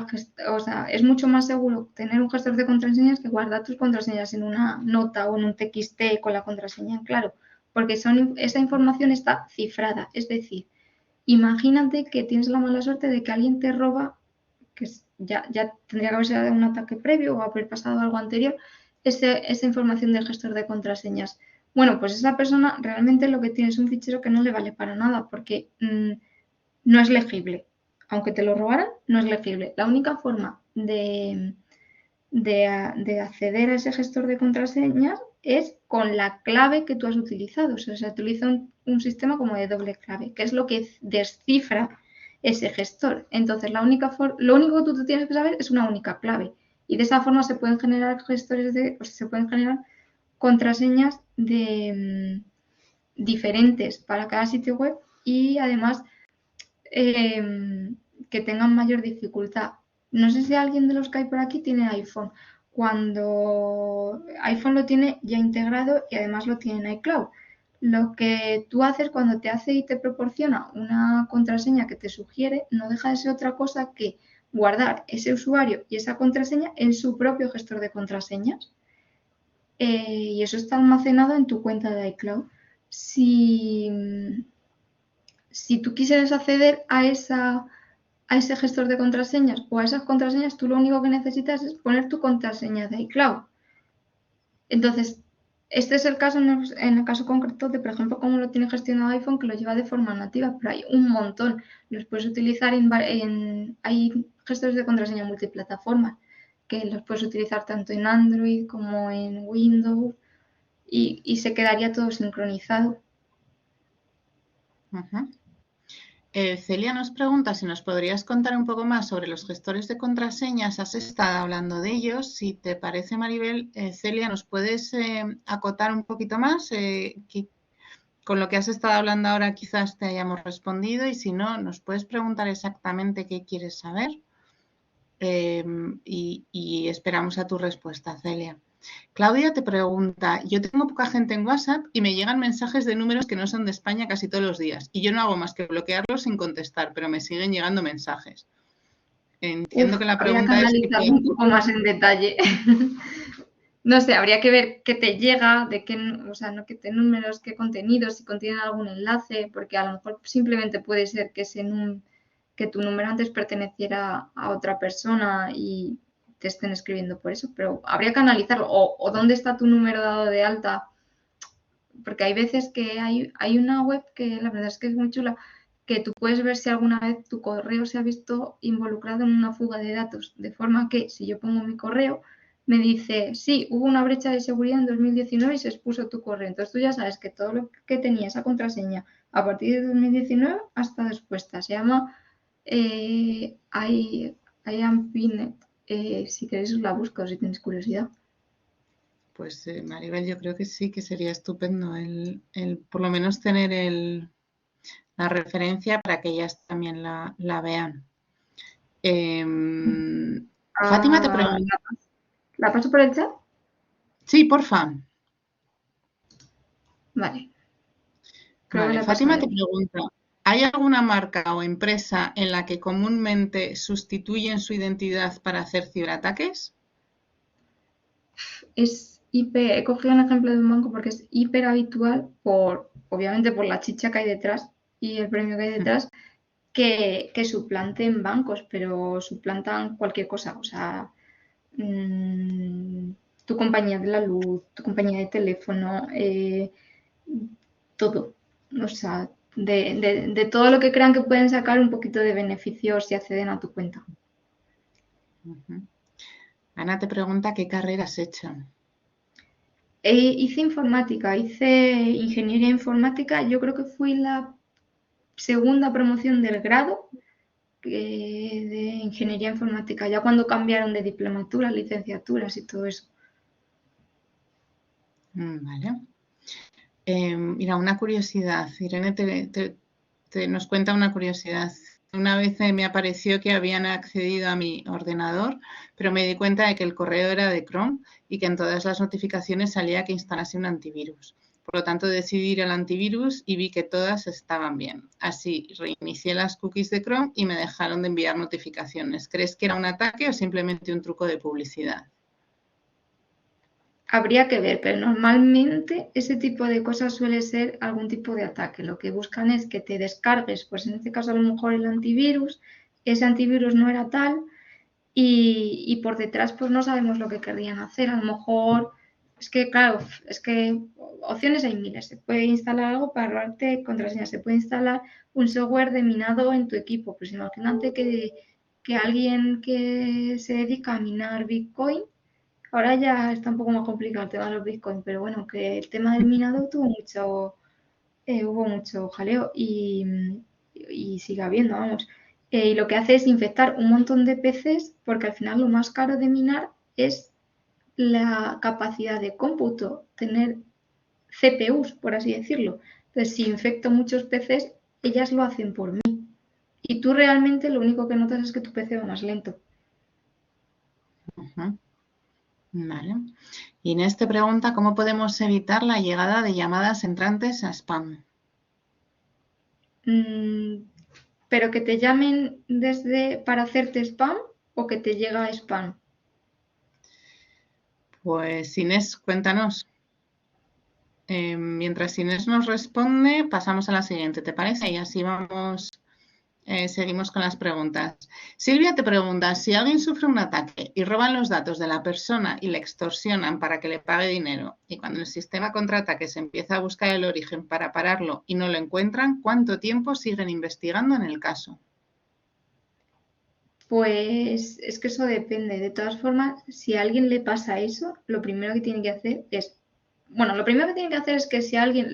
o sea, es mucho más seguro tener un gestor de contraseñas que guardar tus contraseñas en una nota o en un TXT con la contraseña en claro, porque esa información está cifrada. Es decir, imagínate que tienes la mala suerte de que alguien te roba, que ya tendría que haber sido un ataque previo o haber pasado algo anterior, esa información del gestor de contraseñas. Bueno, pues esa persona realmente lo que tiene es un fichero que no le vale para nada porque no es legible. Aunque te lo robaran, no es legible. La única forma de acceder a ese gestor de contraseñas es con la clave que tú has utilizado. O sea, se utiliza un sistema como de doble clave, que es lo que descifra ese gestor. Entonces, lo único que tú tienes que saber es una única clave. Y de esa forma se pueden generar se pueden generar contraseñas diferentes para cada sitio web y además que tengan mayor dificultad. No sé si alguien de los que hay por aquí tiene iPhone. Cuando iPhone lo tiene ya integrado y además lo tiene en iCloud. Lo que tú haces cuando te hace y te proporciona una contraseña que te sugiere no deja de ser otra cosa que guardar ese usuario y esa contraseña en su propio gestor de contraseñas. Y eso está almacenado en tu cuenta de iCloud. Si, si tú quisieras acceder a ese gestor de contraseñas o a esas contraseñas, tú lo único que necesitas es poner tu contraseña de iCloud. Entonces, este es el caso en el caso concreto de, por ejemplo, cómo lo tiene gestionado iPhone, que lo lleva de forma nativa, pero hay un montón. Los puedes utilizar hay gestores de contraseña multiplataforma, que los puedes utilizar tanto en Android como en Windows y se quedaría todo sincronizado. Celia nos pregunta si nos podrías contar un poco más sobre los gestores de contraseñas. Has estado hablando de ellos. Si te parece, Maribel, Celia, ¿nos puedes acotar un poquito más? Con lo que has estado hablando ahora quizás te hayamos respondido y si no, nos puedes preguntar exactamente qué quieres saber y esperamos a tu respuesta, Celia. Claudia te pregunta, yo tengo poca gente en WhatsApp y me llegan mensajes de números que no son de España casi todos los días y yo no hago más que bloquearlos sin contestar, pero me siguen llegando mensajes. Entiendo que la Habría que pregunta es que... analizarlo un poco más en detalle. No sé, habría que ver qué te llega, o sea, no qué números, qué contenidos, si contienen algún enlace, porque a lo mejor simplemente puede ser que tu número antes perteneciera a otra persona y te estén escribiendo por eso, pero habría que analizarlo. O dónde está tu número dado de alta, porque hay veces que hay una web que la verdad es que es muy chula, que tú puedes ver si alguna vez tu correo se ha visto involucrado en una fuga de datos, de forma que si yo pongo mi correo, me dice, sí, hubo una brecha de seguridad en 2019 y se expuso tu correo. Entonces tú ya sabes que todo lo que tenía esa contraseña a partir de 2019 hasta expuesta. Se llama IAMPINET. Si queréis os la busco, si tenéis curiosidad. Pues Maribel, yo creo que sí, que sería estupendo por lo menos tener la referencia para que ellas también la vean. Fátima te pregunta. ¿La paso por el chat? Sí, porfa. Vale. Vale, Fátima te pregunta, ¿hay alguna marca o empresa en la que comúnmente sustituyen su identidad para hacer ciberataques? Es he cogido un ejemplo de un banco porque es hiper habitual, obviamente por la chicha que hay detrás y el premio que hay detrás, que suplanten bancos, pero suplantan cualquier cosa. O sea, tu compañía de la luz, tu compañía de teléfono, todo. O sea, de todo lo que crean que pueden sacar un poquito de beneficios si acceden a tu cuenta. Ana te pregunta qué carrera has hecho. Hice informática, hice ingeniería informática. Yo creo que fui la segunda promoción del grado de ingeniería informática, ya cuando cambiaron de diplomaturas, licenciaturas y todo eso. Vale. Mira, una curiosidad. Irene nos cuenta una curiosidad. Una vez me apareció que habían accedido a mi ordenador, pero me di cuenta de que el correo era de Chrome y que en todas las notificaciones salía que instalase un antivirus. Por lo tanto, decidí ir al antivirus y vi que todas estaban bien. Así, reinicié las cookies de Chrome y me dejaron de enviar notificaciones. ¿Crees que era un ataque o simplemente un truco de publicidad? Habría que ver, pero normalmente ese tipo de cosas suele ser algún tipo de ataque. Lo que buscan es que te descargues, pues en este caso a lo mejor el antivirus, ese antivirus no era tal y por detrás pues no sabemos lo que querrían hacer. A lo mejor, es que claro, es que opciones hay miles. Se puede instalar algo para robarte contraseñas, se puede instalar un software de minado en tu equipo. Pues imagínate que alguien que se dedica a minar Bitcoin. Ahora ya está un poco más complicado el tema de los bitcoins, pero bueno, que el tema del minado hubo mucho jaleo y sigue habiendo, vamos. Y lo que hace es infectar un montón de PCs porque al final lo más caro de minar es la capacidad de cómputo, tener CPUs, por así decirlo. Entonces, si infecto muchos PCs, ellas lo hacen por mí. Y tú realmente lo único que notas es que tu PC va más lento. Vale. Inés te pregunta cómo podemos evitar la llegada de llamadas entrantes a spam. Pero que te llamen para hacerte spam o que te llega spam. Pues Inés, cuéntanos. Mientras Inés nos responde, pasamos a la siguiente, ¿te parece? Y así vamos, seguimos con las preguntas. Silvia te pregunta, si alguien sufre un ataque y roban los datos de la persona y le extorsionan para que le pague dinero, y cuando el sistema contraataque se empieza a buscar el origen para pararlo y no lo encuentran, ¿cuánto tiempo siguen investigando en el caso? Pues es que eso depende. De todas formas, si a alguien le pasa eso, lo primero que tiene que hacer es, bueno, lo primero que tiene que hacer es que si a alguien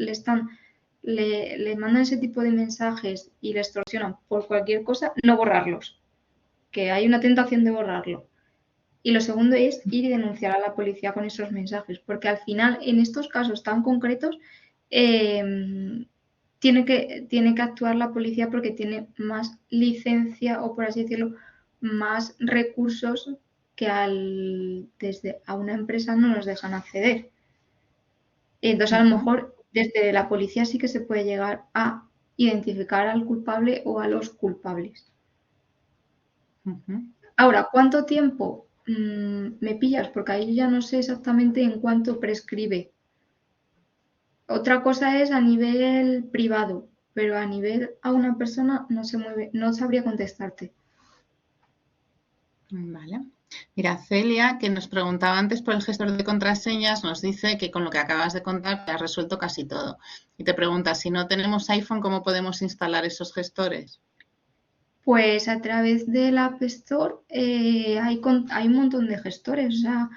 le mandan ese tipo de mensajes y le extorsionan por cualquier cosa, no borrarlos, que hay una tentación de borrarlo. Y lo segundo es ir y denunciar a la policía con esos mensajes, porque al final, en estos casos tan concretos, tiene que actuar la policía porque tiene más licencia o, por así decirlo, más recursos que desde a una empresa no nos dejan acceder. Entonces, a lo mejor desde la policía sí que se puede llegar a identificar al culpable o a los culpables. Ahora, ¿cuánto tiempo? Me pillas, porque ahí ya no sé exactamente en cuánto prescribe. Otra cosa es a nivel privado, pero a nivel a una persona no se mueve, no sabría contestarte. Vale. Mira, Celia, que nos preguntaba antes por el gestor de contraseñas, nos dice que con lo que acabas de contar te has resuelto casi todo. Y te pregunta, si no tenemos iPhone, ¿cómo podemos instalar esos gestores? Pues a través del App Store hay un montón de gestores. O sea,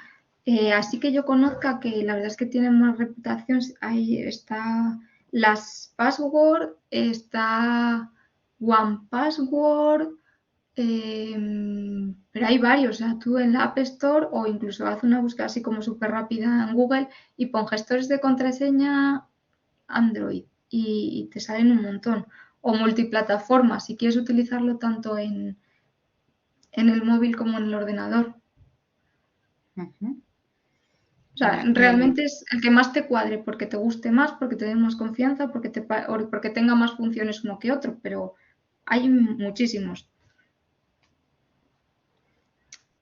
así que yo conozca que la verdad es que tienen más reputación. Ahí está las Password, está One Password, pero hay varios. O sea, tú en la App Store o incluso haz una búsqueda así como súper rápida en Google y pon gestores de contraseña Android y te salen un montón. O multiplataforma, si quieres utilizarlo tanto en el móvil como en el ordenador. O sea, Mira, realmente es el que más te cuadre, porque te guste más, porque te dé más confianza, o porque tenga más funciones uno que otro, pero hay muchísimos.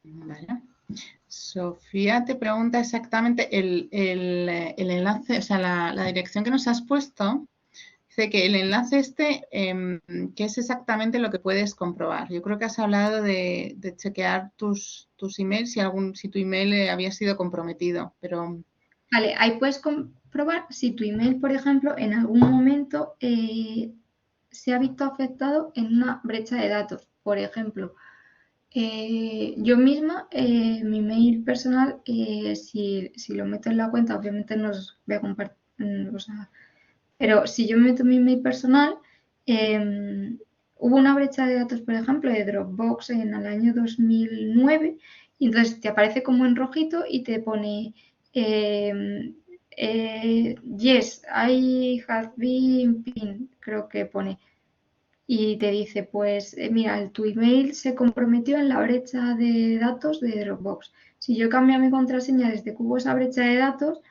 vale. Sofía te pregunta exactamente el enlace, o sea, la dirección que nos has puesto. Dice que el enlace ¿qué es exactamente lo que puedes comprobar? Yo creo que has hablado de chequear tus emails si tu email había sido comprometido, pero... Vale, ahí puedes comprobar si tu email, por ejemplo, en algún momento se ha visto afectado en una brecha de datos. Por ejemplo, yo misma, mi mail personal, si lo meto en la cuenta, obviamente no os voy a compartir, o sea, pero si yo meto mi mail personal, hubo una brecha de datos, por ejemplo, de Dropbox en el año 2009, y entonces te aparece como en rojito y te pone, yes, I have been pinned, creo que pone, y te dice, pues mira, tu email se comprometió en la brecha de datos de Dropbox. Si yo cambio mi contraseña desde que hubo esa brecha de datos,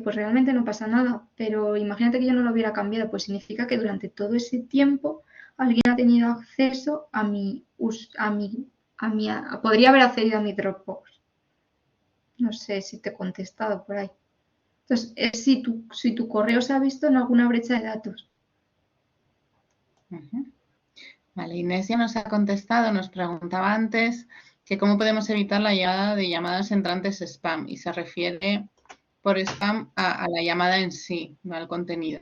pues realmente no pasa nada. Pero imagínate que yo no lo hubiera cambiado, pues significa que durante todo ese tiempo alguien ha tenido acceso podría haber accedido a mi Dropbox. No sé si te he contestado por ahí. Entonces, es si tu correo se ha visto en alguna brecha de datos. Vale, Inés ya nos ha contestado, nos preguntaba antes que cómo podemos evitar la llegada de llamadas entrantes spam y se refiere por spam a la llamada en sí, no al contenido.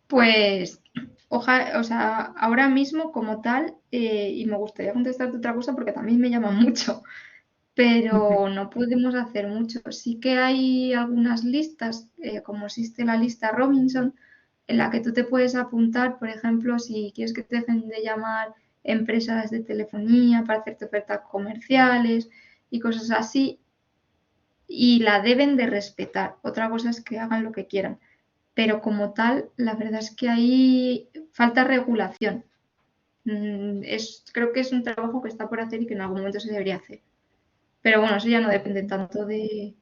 Pues, o sea, ahora mismo como tal, y me gustaría contestarte otra cosa porque también me llama mucho, pero no podemos hacer mucho. Sí que hay algunas listas, como existe la lista Robinson, en la que tú te puedes apuntar, por ejemplo, si quieres que te dejen de llamar empresas de telefonía para hacerte ofertas comerciales y cosas así, y la deben de respetar. Otra cosa es que hagan lo que quieran, pero como tal, la verdad es que ahí falta regulación. Creo que es un trabajo que está por hacer y que en algún momento se debería hacer. Pero bueno, eso ya no depende tanto de...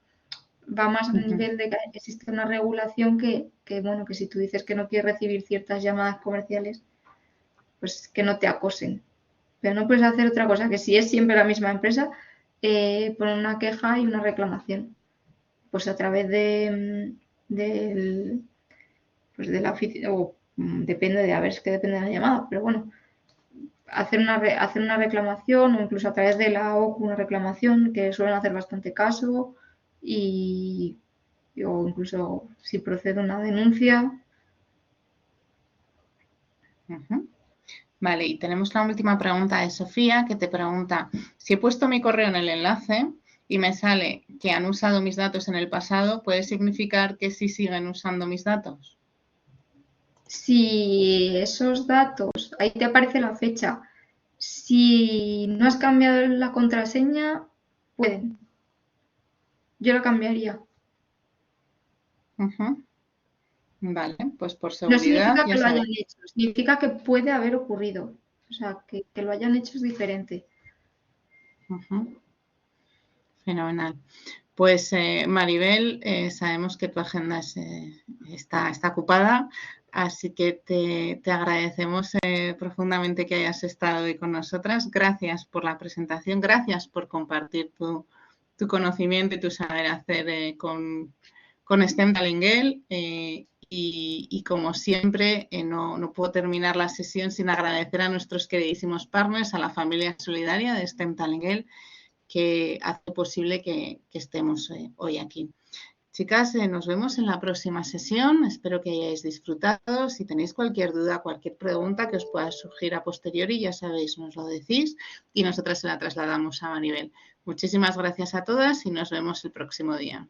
Va más a nivel de que existe una regulación bueno, que si tú dices que no quieres recibir ciertas llamadas comerciales, pues que no te acosen. Pero no puedes hacer otra cosa, que si es siempre la misma empresa, poner una queja y una reclamación. Pues a través de la oficina, o depende de, a ver, es que depende de la llamada, pero bueno, hacer una reclamación o incluso a través de la OCU una reclamación, que suelen hacer bastante caso, o incluso si procede una denuncia. Vale, y tenemos la última pregunta de Sofía, que te pregunta, si he puesto mi correo en el enlace y me sale que han usado mis datos en el pasado, ¿puede significar que sí siguen usando mis datos? Si esos datos, ahí te aparece la fecha, si no has cambiado la contraseña, pueden. Yo la cambiaría. Vale, pues por No seguridad significa que ya lo hayan sabéis. hecho, significa que puede haber ocurrido. O sea, que lo hayan hecho es diferente. Fenomenal. Pues Maribel, sabemos que tu agenda está ocupada, así que te agradecemos profundamente que hayas estado hoy con nosotras. Gracias por la presentación, gracias por compartir tu conocimiento y tu saber hacer con STEM Talent. Y como siempre, no puedo terminar la sesión sin agradecer a nuestros queridísimos partners, a la familia solidaria de STEM Talent, que hace posible que estemos hoy aquí. Chicas, nos vemos en la próxima sesión. Espero que hayáis disfrutado. Si tenéis cualquier duda, cualquier pregunta que os pueda surgir a posteriori, ya sabéis, nos lo decís y nosotras se la trasladamos a Maribel. Muchísimas gracias a todas y nos vemos el próximo día.